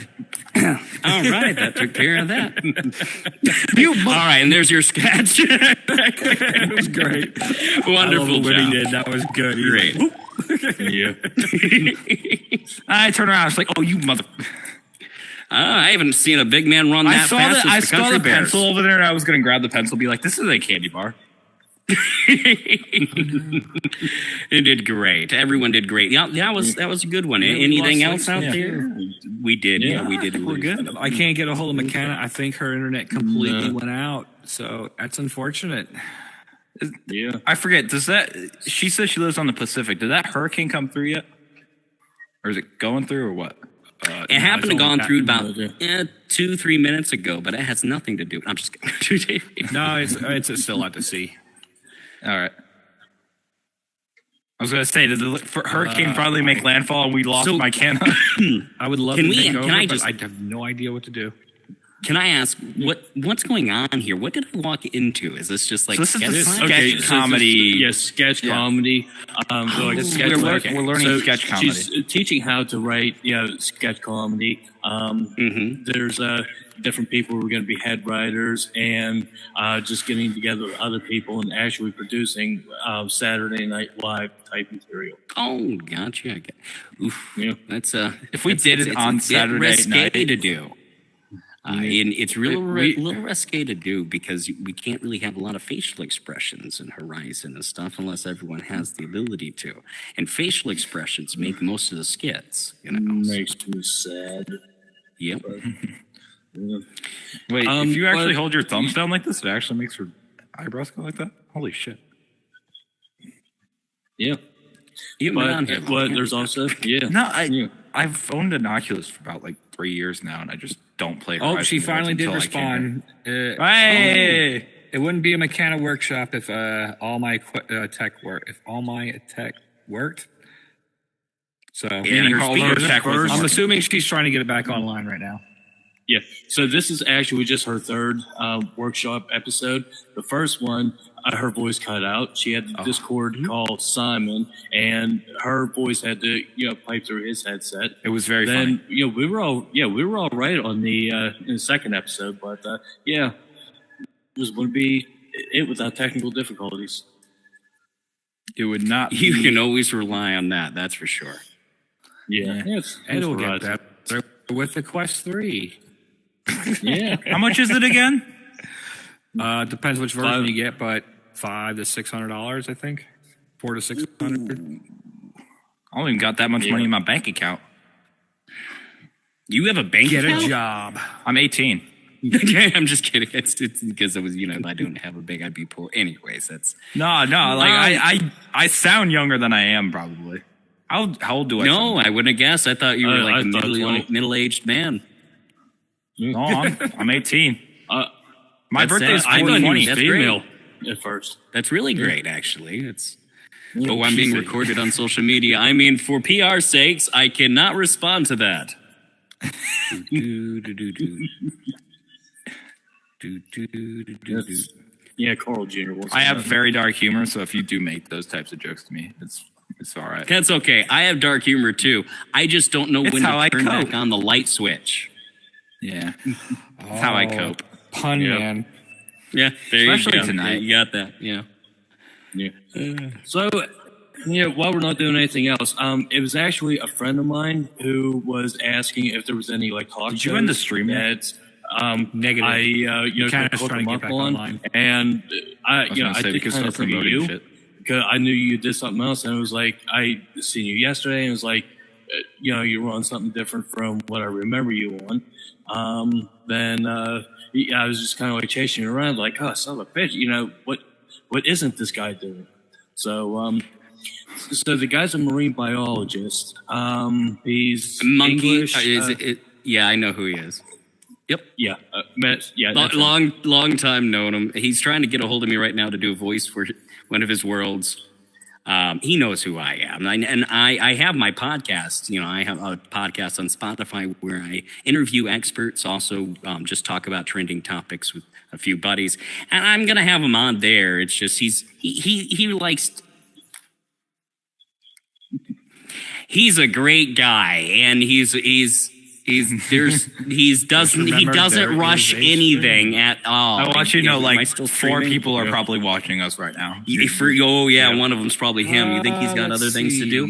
All right. That took care of that. All right, and there's your sketch. It was great. Wonderful what job. he did. That was good. Great. Yeah. I turn around. It's like, oh, you mother... I haven't seen a big man run that fast. I as saw Country the Bears. pencil over there, and I was going to grab the pencil and be like, this is a candy bar. It did great. Everyone did great. Yeah, that was a good one. Anything else out there? We did. Yeah, we did. We're good. I can't get a hold of Mycana. I think her internet completely went out. So that's unfortunate. Yeah. I forget. She says she lives on the Pacific. Did that hurricane come through yet? Or is it going through or what? It happened to gone through about 2-3 minutes ago, but it has nothing to do. I'm just kidding. No, it's still out to sea. All right. I was going to say, did the hurricane finally make landfall and we lost Mycana? I would love Can to we- take can over, I but just- I have no idea what to do. Can I ask what's going on here? What did I walk into? Is this just like So this is the sketch? sketch comedy. Yes, sketch comedy. We're learning sketch comedy. She's teaching how to write, sketch comedy. There's different people who are going to be head writers and just getting together with other people and actually producing Saturday Night Live type material. Oh, gotcha. Oof. Yeah. That's If we did it on it's a bit Saturday risque night- to do. And it's really a little risque to do because we can't really have a lot of facial expressions in Horizon and stuff unless everyone has the ability to. And facial expressions make most of the skits, Makes me sad. Yep. Wait, if you actually but- hold your thumbs down like this, it actually makes your eyebrows go like that? Holy shit. Yeah. You've been on here. But there's also, No, I've owned an Oculus for about 3 years now, and I just don't play Horizon Oh, she Worlds finally did until I can. respond. Hey! It wouldn't be a Mycana workshop if all my tech worked. If all my tech worked. So Meaning all speaker those tech wasn't I'm working. assuming she's trying to get it back online right now. Yeah. So this is actually just her third workshop episode. The first one, her voice cut out. She had the Discord call Simon, and her voice had to pipe through his headset. It was very funny. Then we were all right on the in the second episode, but it wouldn't be it without technical difficulties. It would not be. You can always rely on that, that's for sure. Yeah. It'll Horizon. get better with the Quest 3. Yeah. How much is it again? Depends which version you get, but $500 to $600, I think. $400 to $600. I don't even got that much money in my bank account. You have a bank Get account? a job. I'm 18. Okay, I'm just kidding. It's because it was, if I don't have a bank, I'd be poor. Anyways, that's No, like I sound younger than I am probably. How old do I? no, I wouldn't have guessed. I thought you were like I a thought 20. middle-aged man. No, I'm 18. My That's birthday's sad. I thought he 420. was That's female female at first. That's really great, actually. It's I'm being recorded on social media. I mean, for PR sakes, I cannot respond to that. Yeah, Carl Jr. I have very dark humor, so if you do make those types of jokes to me, it's all right. That's okay. I have dark humor too. I just don't know It's when how to I turn cope. back on the light switch. Yeah, that's how I cope. Pun man. Yeah, there Especially you go. tonight. You got that. Yeah. So, while we're not doing anything else, it was actually a friend of mine who was asking if there was any like talk Did shows you end the stream yet? that Negative. I Kinda took trying to him get up back on, online. and I was gonna say, did because kind of start forget promoting you shit. because I knew you did something else, and it was like I seen you yesterday, and it was like you were on something different from what I remember you on. Then I was just kind of like chasing you around, like, oh, son of a bitch, what isn't this guy doing? So so the guy's a marine biologist. He's Monkey. English. Yeah, I know who he is. Yep. Yeah, that's Long time known him. He's trying to get a hold of me right now to do a voice for one of his worlds. He knows who I am. And I have my podcast. I have a podcast on Spotify where I interview experts, also just talk about trending topics with a few buddies. And I'm going to have him on there. It's just he likes... He's a great guy, and he doesn't rush anything at all. I want you to know, Am I like, still 4 streaming? people are probably watching us right now. One of them's probably him. You think he's got other things to do?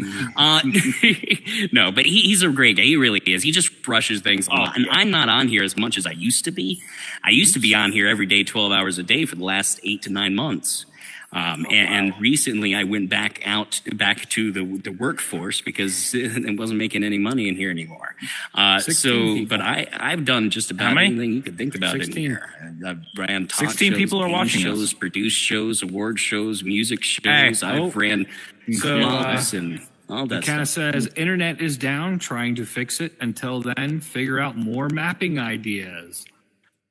No, but he's a great guy. He really is. He just rushes things a lot. And I'm not on here as much as I used to be. I used to be on here every day, 12 hours a day for the last 8 to 9 months. And recently I went back to the workforce because it wasn't making any money in here anymore. But I've done just about anything you could think about 16. in here. I've ran talk 16 shows, people are game watching shows, us. produced shows, award shows, music shows. I've ran clubs and all that Kind of stuff. says, internet is down, trying to fix it. Until then, figure out more mapping ideas.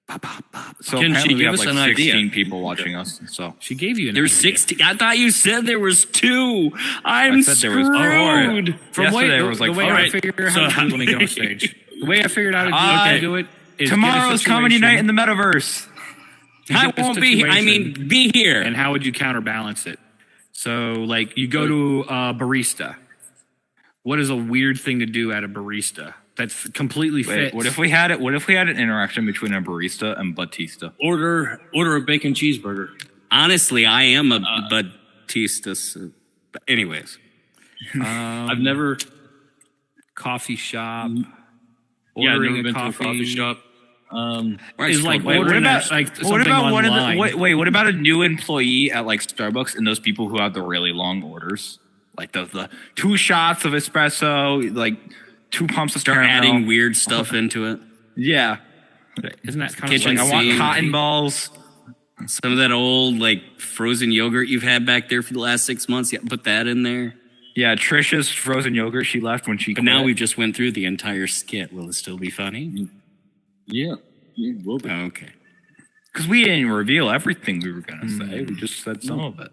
So Can apparently she we give have us like an 16 idea? people watching us. So She gave you an There's idea. 16. I thought you said there was 2. I'm I said there was 4. screwed. Yesterday there was like the way 5. I figured out how to get on stage. The way I figured out how to do it is Tomorrow's get a comedy night in situation the metaverse. I get the won't be here. I situation. mean, be here. and how would you counterbalance it? So, like, you go to a barista. What is a weird thing to do at a barista that's completely Wait, fits? what if we had it? What if we had an interaction between a barista and Batista? order a bacon cheeseburger. Honestly, I am a Batista. But anyways, I've never coffee shop? I've Ordering never been to a coffee coffee shop. is like Wait, what ordering about like what something about one of the online. wait? What about a new employee at like Starbucks and those people who have the really long orders, like the 2 shots of espresso, like 2 pumps of start caramel. adding weird stuff into it. Yeah, Isn't that kind Kitchen of I want scene. cotton balls. Some of that old like frozen yogurt you've had back there for the last 6 months. Yeah, put that in there. Yeah, Trisha's frozen yogurt. She left when she. But now we've just went through the entire skit. Will it still be funny? Yeah, will be. Okay. because we didn't reveal everything we were gonna say. We just said some of it.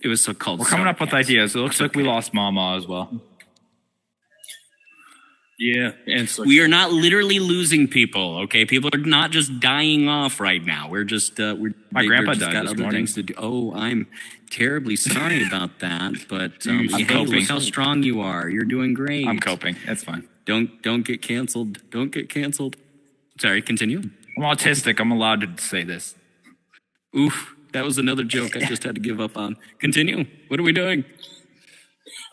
It was so called. We're coming up with ideas. It looks like we lost Mama as well. Yeah, and so We are not literally losing people, okay? People are not just dying off right now. We're just My grandpa just died got this other morning. things to do. Oh, I'm terribly sorry about that, but I'm hey, coping. look how strong you are. You're doing great. I'm coping. It's fine. Don't get canceled. Don't get canceled. Sorry, continue. I'm autistic. I'm allowed to say this. Oof, that was another joke I just had to give up on. Continue. What are we doing?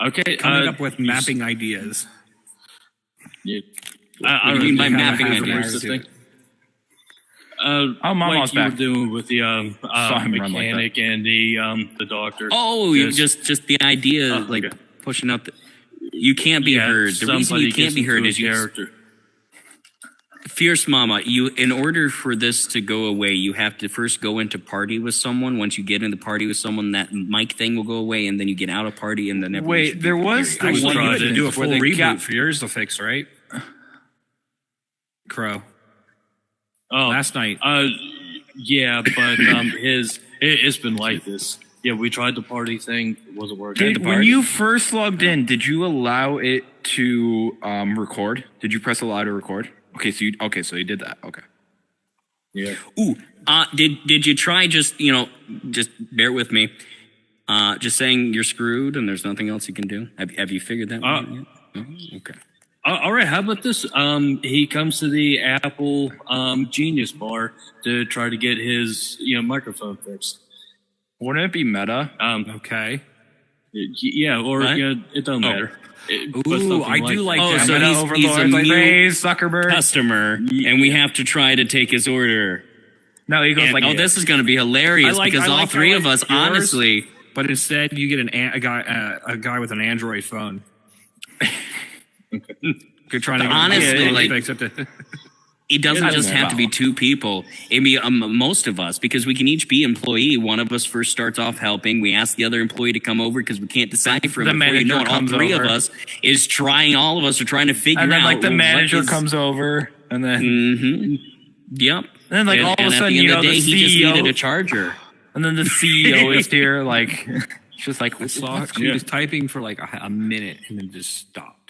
okay. coming up with mapping ideas. Yeah. What do you mean by mapping have ideas? ideas? Mama's like you were back. doing with the him run like mechanic and the doctor. Oh, you just the idea, like okay. pushing out the. You can't be heard. The reason somebody you can't gets be heard into is a you. character. Fierce Mama, in order for this to go away, you have to first go into party with someone. Once you get into party with someone, that mic thing will go away, and then you get out of party, and then everyone Wait, should there be was period. the Actually, one you had to do a instance full where they reboot got- for yours to fix, right? Crow. Oh, Last night. yeah, but it's been like this. Yeah, we tried the party thing. It wasn't working. When you first logged in, did you allow it to record? Did you press allow to record? Okay, so you did that. Okay. Yeah. Ooh, did you try just bear with me, just saying you're screwed and there's nothing else you can do? Have you figured that one out yet? Oh, okay. All right. How about this? He comes to the Apple Genius Bar to try to get his microphone fixed. Wouldn't it be meta? Okay. Yeah, or What? it doesn't matter. Ooh, I do like Oh, that. so Meta he's overlord, a like, new hey, Zuckerberg. customer, and we have to try to take his order. No, he goes And, like, this is going to be hilarious because all three of us, yours, honestly, but instead you get a guy with an Android phone. You're trying to Honestly, like- fix it. it doesn't Yeah, just that's have to be two people. It be most of us, because we can each be employee. One of us first starts off helping. We ask the other employee to come over because we can't decipher him. The Before you know manager it, all comes three over. of us is trying. All of us are trying to figure and then out. like the what manager is- comes over, and then Mhm. Yep. And then, like, all of a at sudden, the end you of the know, day, the he just CEO needed a charger. and then the CEO is here, like, it's just like, I saw she was typing for like a minute and then just stopped.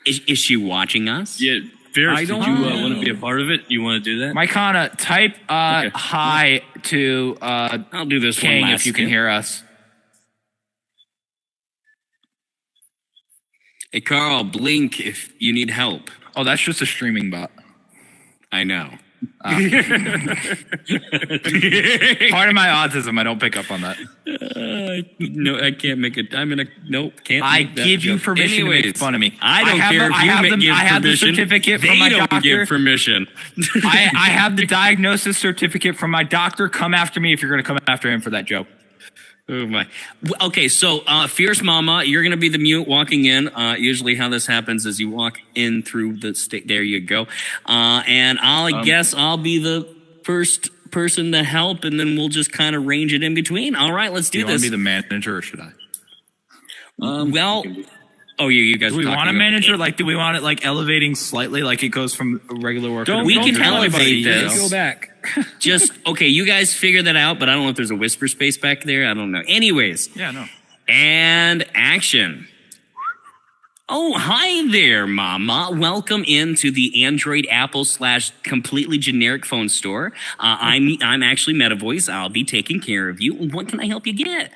Is she watching us? Yeah, Fierce, I did you don't want to know. be a part of it? You want to do that? Mycana, type Okay. hi to I'll do this King one if you can hear us. Hey, Carl, blink if you need help. Oh, that's just a streaming bot. I know. Part of my autism, I don't pick up on that. No, I can't make it. Nope. Can't. I make that give you joke. permission to Anyways, make fun of me. I don't have care the- if I you have give the- permission. I have the certificate they from my don't doctor. give permission. I have the diagnosis certificate from my doctor. Come after me if you're going to come after him for that joke. Oh my. Okay, so Fierce Mama, you're going to be the mute walking in. Usually, how this happens is you walk in through the state. There you go. And I guess I'll be the first person to help, and then we'll just kind of range it in between. All right, let's do Do you want this. to be the manager or should I? Oh, you guys. Do we are want a talking about- manager? Like, do we want it like elevating slightly, like it goes from regular work? We can elevate this. Go back. Just okay. You guys figure that out, but I don't know if there's a whisper space back there. I don't know. Anyways, Yeah, no. and action. Oh, hi there, Mama. Welcome into the Android Apple / completely generic phone store. I'm actually MetaVoice. I'll be taking care of you. What can I help you get?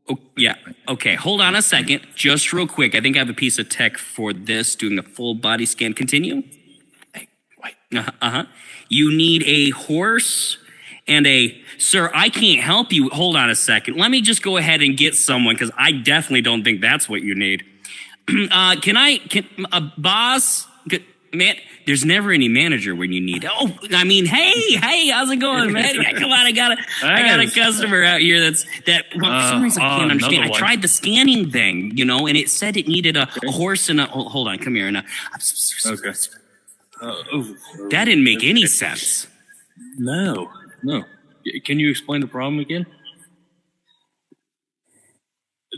Oh, yeah. Okay, hold on a second. Just real quick. I think I have a piece of tech for this, doing a full body scan. Continue. Hey, wait. Uh-huh. You need a horse and a... Sir, I can't help you. Hold on a second. Let me just go ahead and get someone, because I definitely don't think that's what you need. Boss? Man, there's never any manager when you need... Oh, I mean, hey, how's it going, man? Yeah, come on, I got a customer out here well, for some reason I can't understand. I tried the scanning thing, and it said it needed a horse and a... Hold on, come here. And Okay. that didn't make any sense. No. Can you explain the problem again?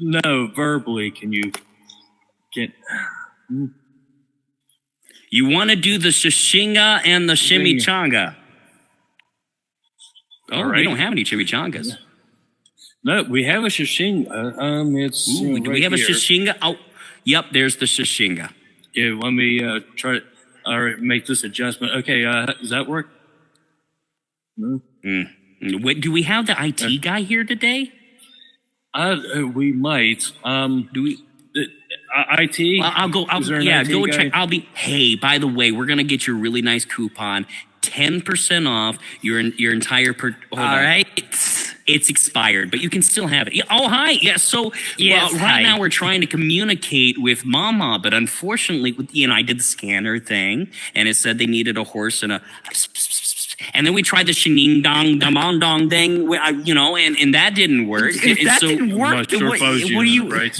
No, verbally. Can you? You want to do the shishinga and the chimichanga. Oh, All right. we don't have any chimichangas. No, we have a shishing. It's Ooh, do we have a shishinga? Oh, yep, there's the shishinga. Yeah, let me try. All right, make this adjustment. Okay, does that work? No. Wait, do we have the IT guy here today? We might. Do we? IT. I'll go. Is there an IT go guy? check. Hey, by the way, we're gonna get you a really nice coupon, 10% off your entire. Hold on. All right. It's expired, but you can still have it. Oh, hi. Yeah, so Yes, right hi. now we're trying to communicate with Mama, but unfortunately, I did the scanner thing, and it said they needed a horse and a... And then we tried the shing dong dong dong thing, and that didn't work. If that didn't I'm work, not then sure what if I was do using you... it right.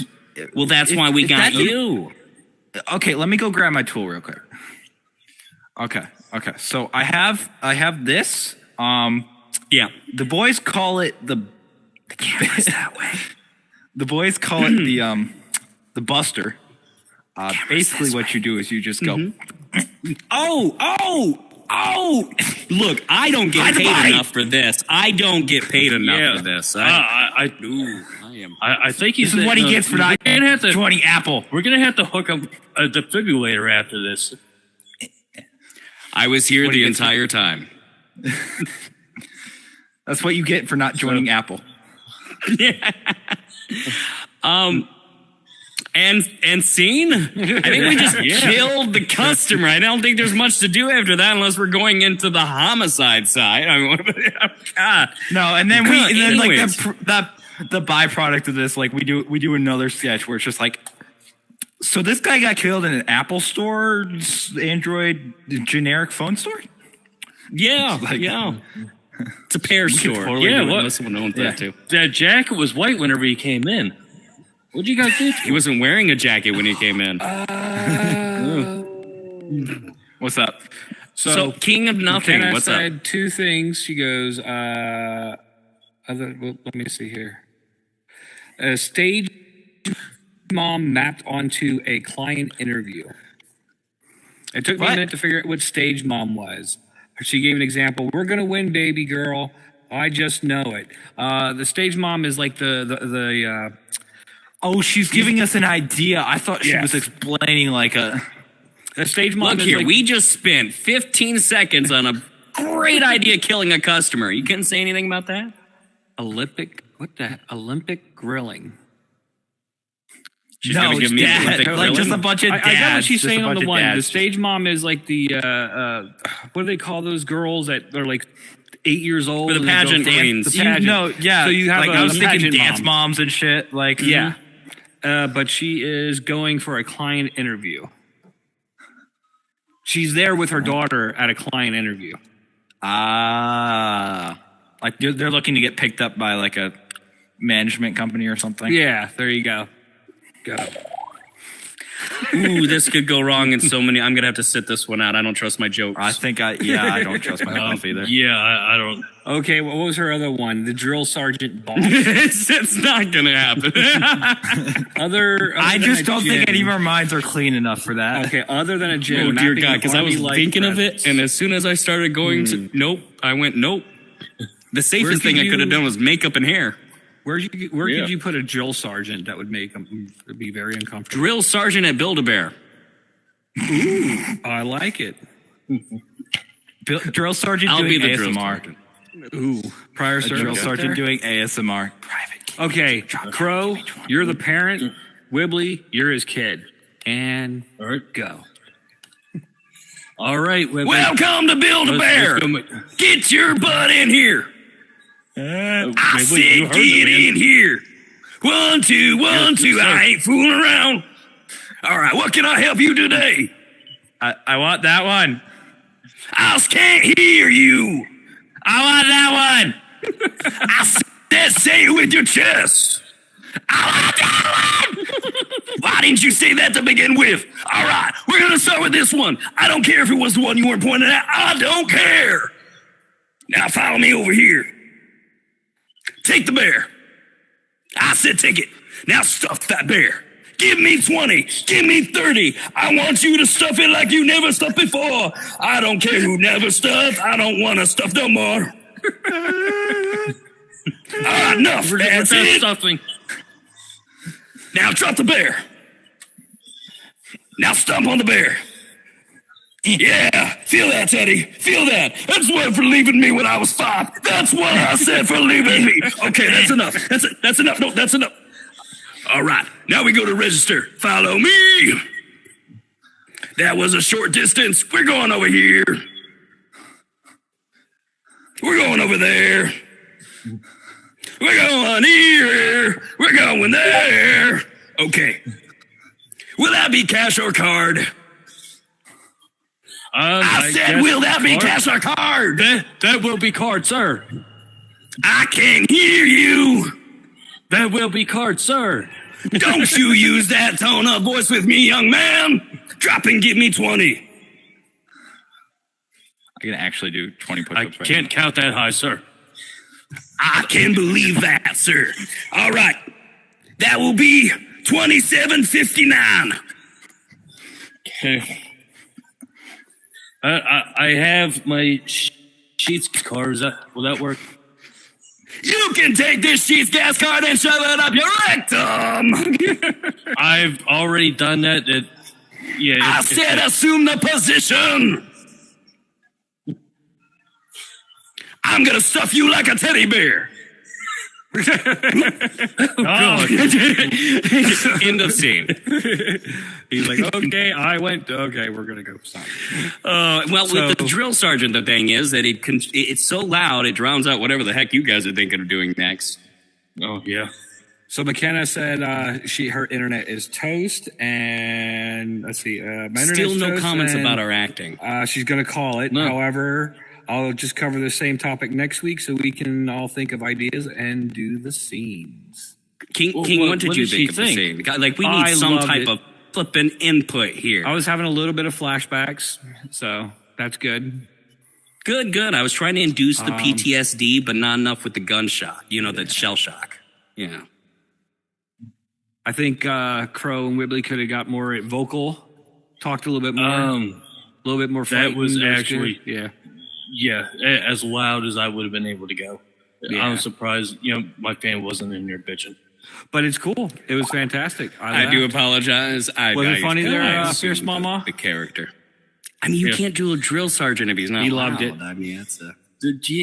Well, that's why we if got that didn't- you. Okay, let me go grab my tool real quick. Okay. So I have this. Yeah. The boys call it the camera's that way. The boys call it the buster. Basically, what you do is you just go. Oh! Look, I don't get paid enough for this. I don't get paid enough for this. I am. I think he's. This is what he gets for not joining Apple. We're gonna have to hook up a defibrillator after this. I was here the entire time. That's what you get for not joining Apple. And scene? I think we just killed the customer. I don't think there's much to do after that unless we're going into the homicide side. I mean, No, and then Anyways. the byproduct of this, like we do another sketch where it's just like, so this guy got killed in an Apple store, Android generic phone store. yeah. It's a pear store. totally Yeah, do it. what? Unless someone owns that too. That jacket was white whenever he came in. What'd you guys do? He wasn't wearing a jacket when he came in. What's up? So King of Nothing. Mycana What's up? said two things. She goes, let me see here. A stage mom mapped onto a client interview. It took me a minute to figure out what stage mom was. She gave an example. We're going to win, baby girl. I just know it. The stage mom is like the Oh, she's giving us an idea. I thought she Yes. was explaining like a. the stage mom Look is here, like, we just spent 15 seconds on a great idea killing a customer. You couldn't say anything about that? Olympic grilling. She's gonna give me dad. Olympic Like grilling? just a bunch of dads. I got what she's just a saying on bunch the of one. The dads. stage mom is like the what do they call those girls that are like 8 years old? For the and they go pageant dance- queens. the pageant. No, yeah. So you have like a I was thinking pageant dance mom. moms and shit. Like Yeah. But she is going for a client interview. She's there with her daughter at a client interview. Like they're looking to get picked up by like a management company or something. Yeah, there you go. Ooh, this could go wrong in so many. I'm gonna have to sit this one out. I don't trust my jokes. I think I don't trust myself either. Yeah, I don't. Okay, what was her other one? The drill sergeant boss. it's not gonna happen. I just don't think any of our minds are clean enough for that. Okay, other than a gym. Oh dear mapping God! an Because I was army-like thinking of presence. it, and as soon as I started going to nope, I went nope. The safest could thing I could have you- done was makeup and hair. Where could you put a drill sergeant that would make him be very uncomfortable? Drill sergeant at Build-A-Bear. I like it. Drill sergeant I'll doing be the drill ASMR. sergeant. Ooh, prior service. Drill up sergeant there? doing ASMR. Private. Okay, Crow, you're the parent. Wibbly, you're his kid. And All right. go. All right. Welcome to Build-A-Bear. Get your butt in here. I said get in here. 1, 2, 1, 2. I ain't fooling around. All right, what can I help you today? I want that one. I can't hear you. I want that one. I said say it with your chest. I want that one. Why didn't you say that to begin with? All right, we're going to start with this one. I don't care if it was the one you weren't pointing at. I don't care. Now follow me over here. Take the bear. I said take it. Now stuff that bear. Give me 20. Give me 30. I want you to stuff it like you never stuffed before. I don't care who never stuffed. I don't want to stuff no more. All right, enough. That's it. Stuffing. Now drop the bear. Now stomp on the bear. Yeah, feel that, Teddy. Feel that. That's what for leaving me when I was 5. That's what I said for leaving me. Okay, that's enough. That's enough. No, that's enough. All right, now we go to register. Follow me. That was a short distance. We're going over here. We're going over there. We're going here. We're going there. Okay. Will that be cash or card? I said, will that be cash or card? That will be card, sir. I can't hear you. That will be card, sir. Don't you use that tone of voice with me, young man. Drop and give me 20. I can actually do 20 push-ups I right can't count that high, sir. I can believe that, sir. All right. That will be 27.59. Okay. I have my Sheets card. Will that work? You can take this Sheets gas card and shove it up your rectum. I've already done that. I said assume the position. I'm going to stuff you like a teddy bear. God. End of scene. He's like, okay, okay, we're going to go. Stop. With the drill sergeant, the thing is that it's so loud, it drowns out whatever the heck you guys are thinking of doing next. Oh, yeah. So Mycana said her internet is toast, and let's see, my internet's Still no toast, comments and, about our acting. She's going to call it. No. However, I'll just cover the same topic next week so we can all think of ideas and do the scenes. King, what did you think of the scene? Like, we need I some loved type it. of flipping input here. I was having a little bit of flashbacks, so that's good. Good. I was trying to induce the PTSD, but not enough with the gunshot. The shell shock. Yeah. I think Crow and Wibbly could have got more vocal, talked a little bit more, a little bit more. That was actually good. as loud as I would have been able to go. Yeah. I'm surprised, my fan wasn't in there bitching. But it's cool. It was fantastic. I do apologize. Was it funny there, Fierce Mama? The character. I mean, you can't do a drill sergeant if he's not He loud. loved it. I mean, it's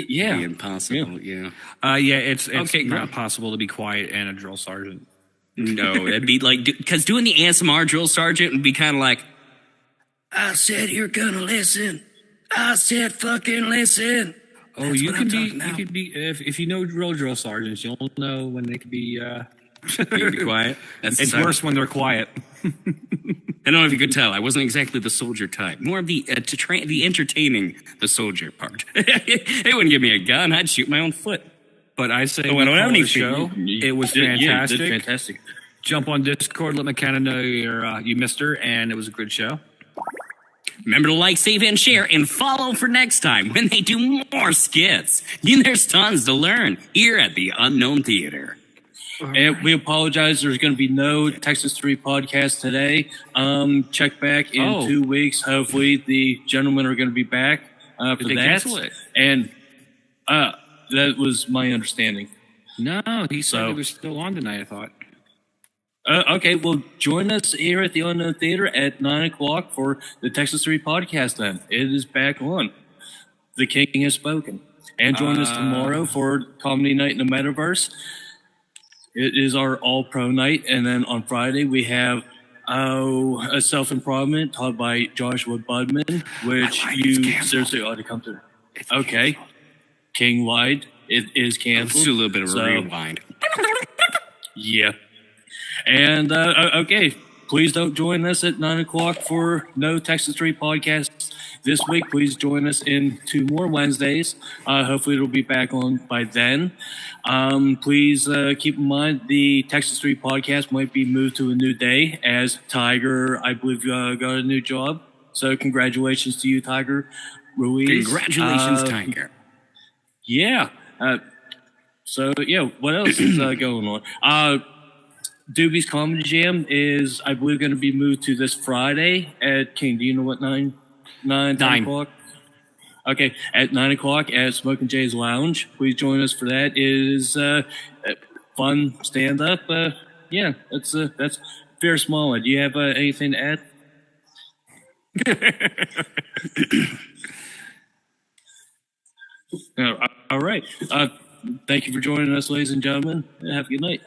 Yeah. impossible. Yeah. It's Okay, not great. possible to be quiet and a drill sergeant. No, it'd be like, because doing the ASMR drill sergeant would be kind of like, I said you're gonna listen. I said fucking listen. Oh, you can be if you know drill sergeants, you'll know when they can be. You can be quiet. It's worse when they're quiet. I don't know if you could tell. I wasn't exactly the soldier type. More of the the entertaining the soldier part. They wouldn't give me a gun. I'd shoot my own foot. But I say, I don't have any show. It was Yeah, you fantastic. did fantastic. Jump on Discord, let Mycana know you missed her, and it was a good show. Remember to like, save, and share, and follow for next time when they do more skits. There's tons to learn here at the Unknown Theater. And we apologize. There's going to be no Texas 3 podcast today. Check back in 2 weeks. Hopefully, the gentlemen are going to be back for Did they that. cancel it? And that was my understanding. No, he said it was still on tonight, I thought. Okay, well, join us here at the Unknown Theater at 9 o'clock for the Texas 3 podcast then. It is back on. The King has spoken. And join us tomorrow for Comedy Night in the Metaverse. It is our all-pro night. And then on Friday, we have a self-improvement taught by Joshua Budman, which you seriously ought to come to. Okay. King lied. It is canceled. Let's do a little bit of a rewind. Yeah. And, okay, please don't join us at 9 o'clock for no Texas 3 podcast this week. Please join us in 2 more Wednesdays. Hopefully it'll be back on by then. Please keep in mind the Texas 3 podcast might be moved to a new day as Tiger, I believe, got a new job. So congratulations to you, Tiger Ruiz. Congratulations, Tiger. Yeah. What else is going on? Doobie's Comedy Jam is, I believe, going to be moved to this Friday at King. Do you know what 10 o'clock? Okay, at 9 o'clock at Smoking Jay's Lounge. Please join us for that. It is fun stand up. That's Fair Small. Do you have anything to add? All right. Thank you for joining us, ladies and gentlemen. Have a good night.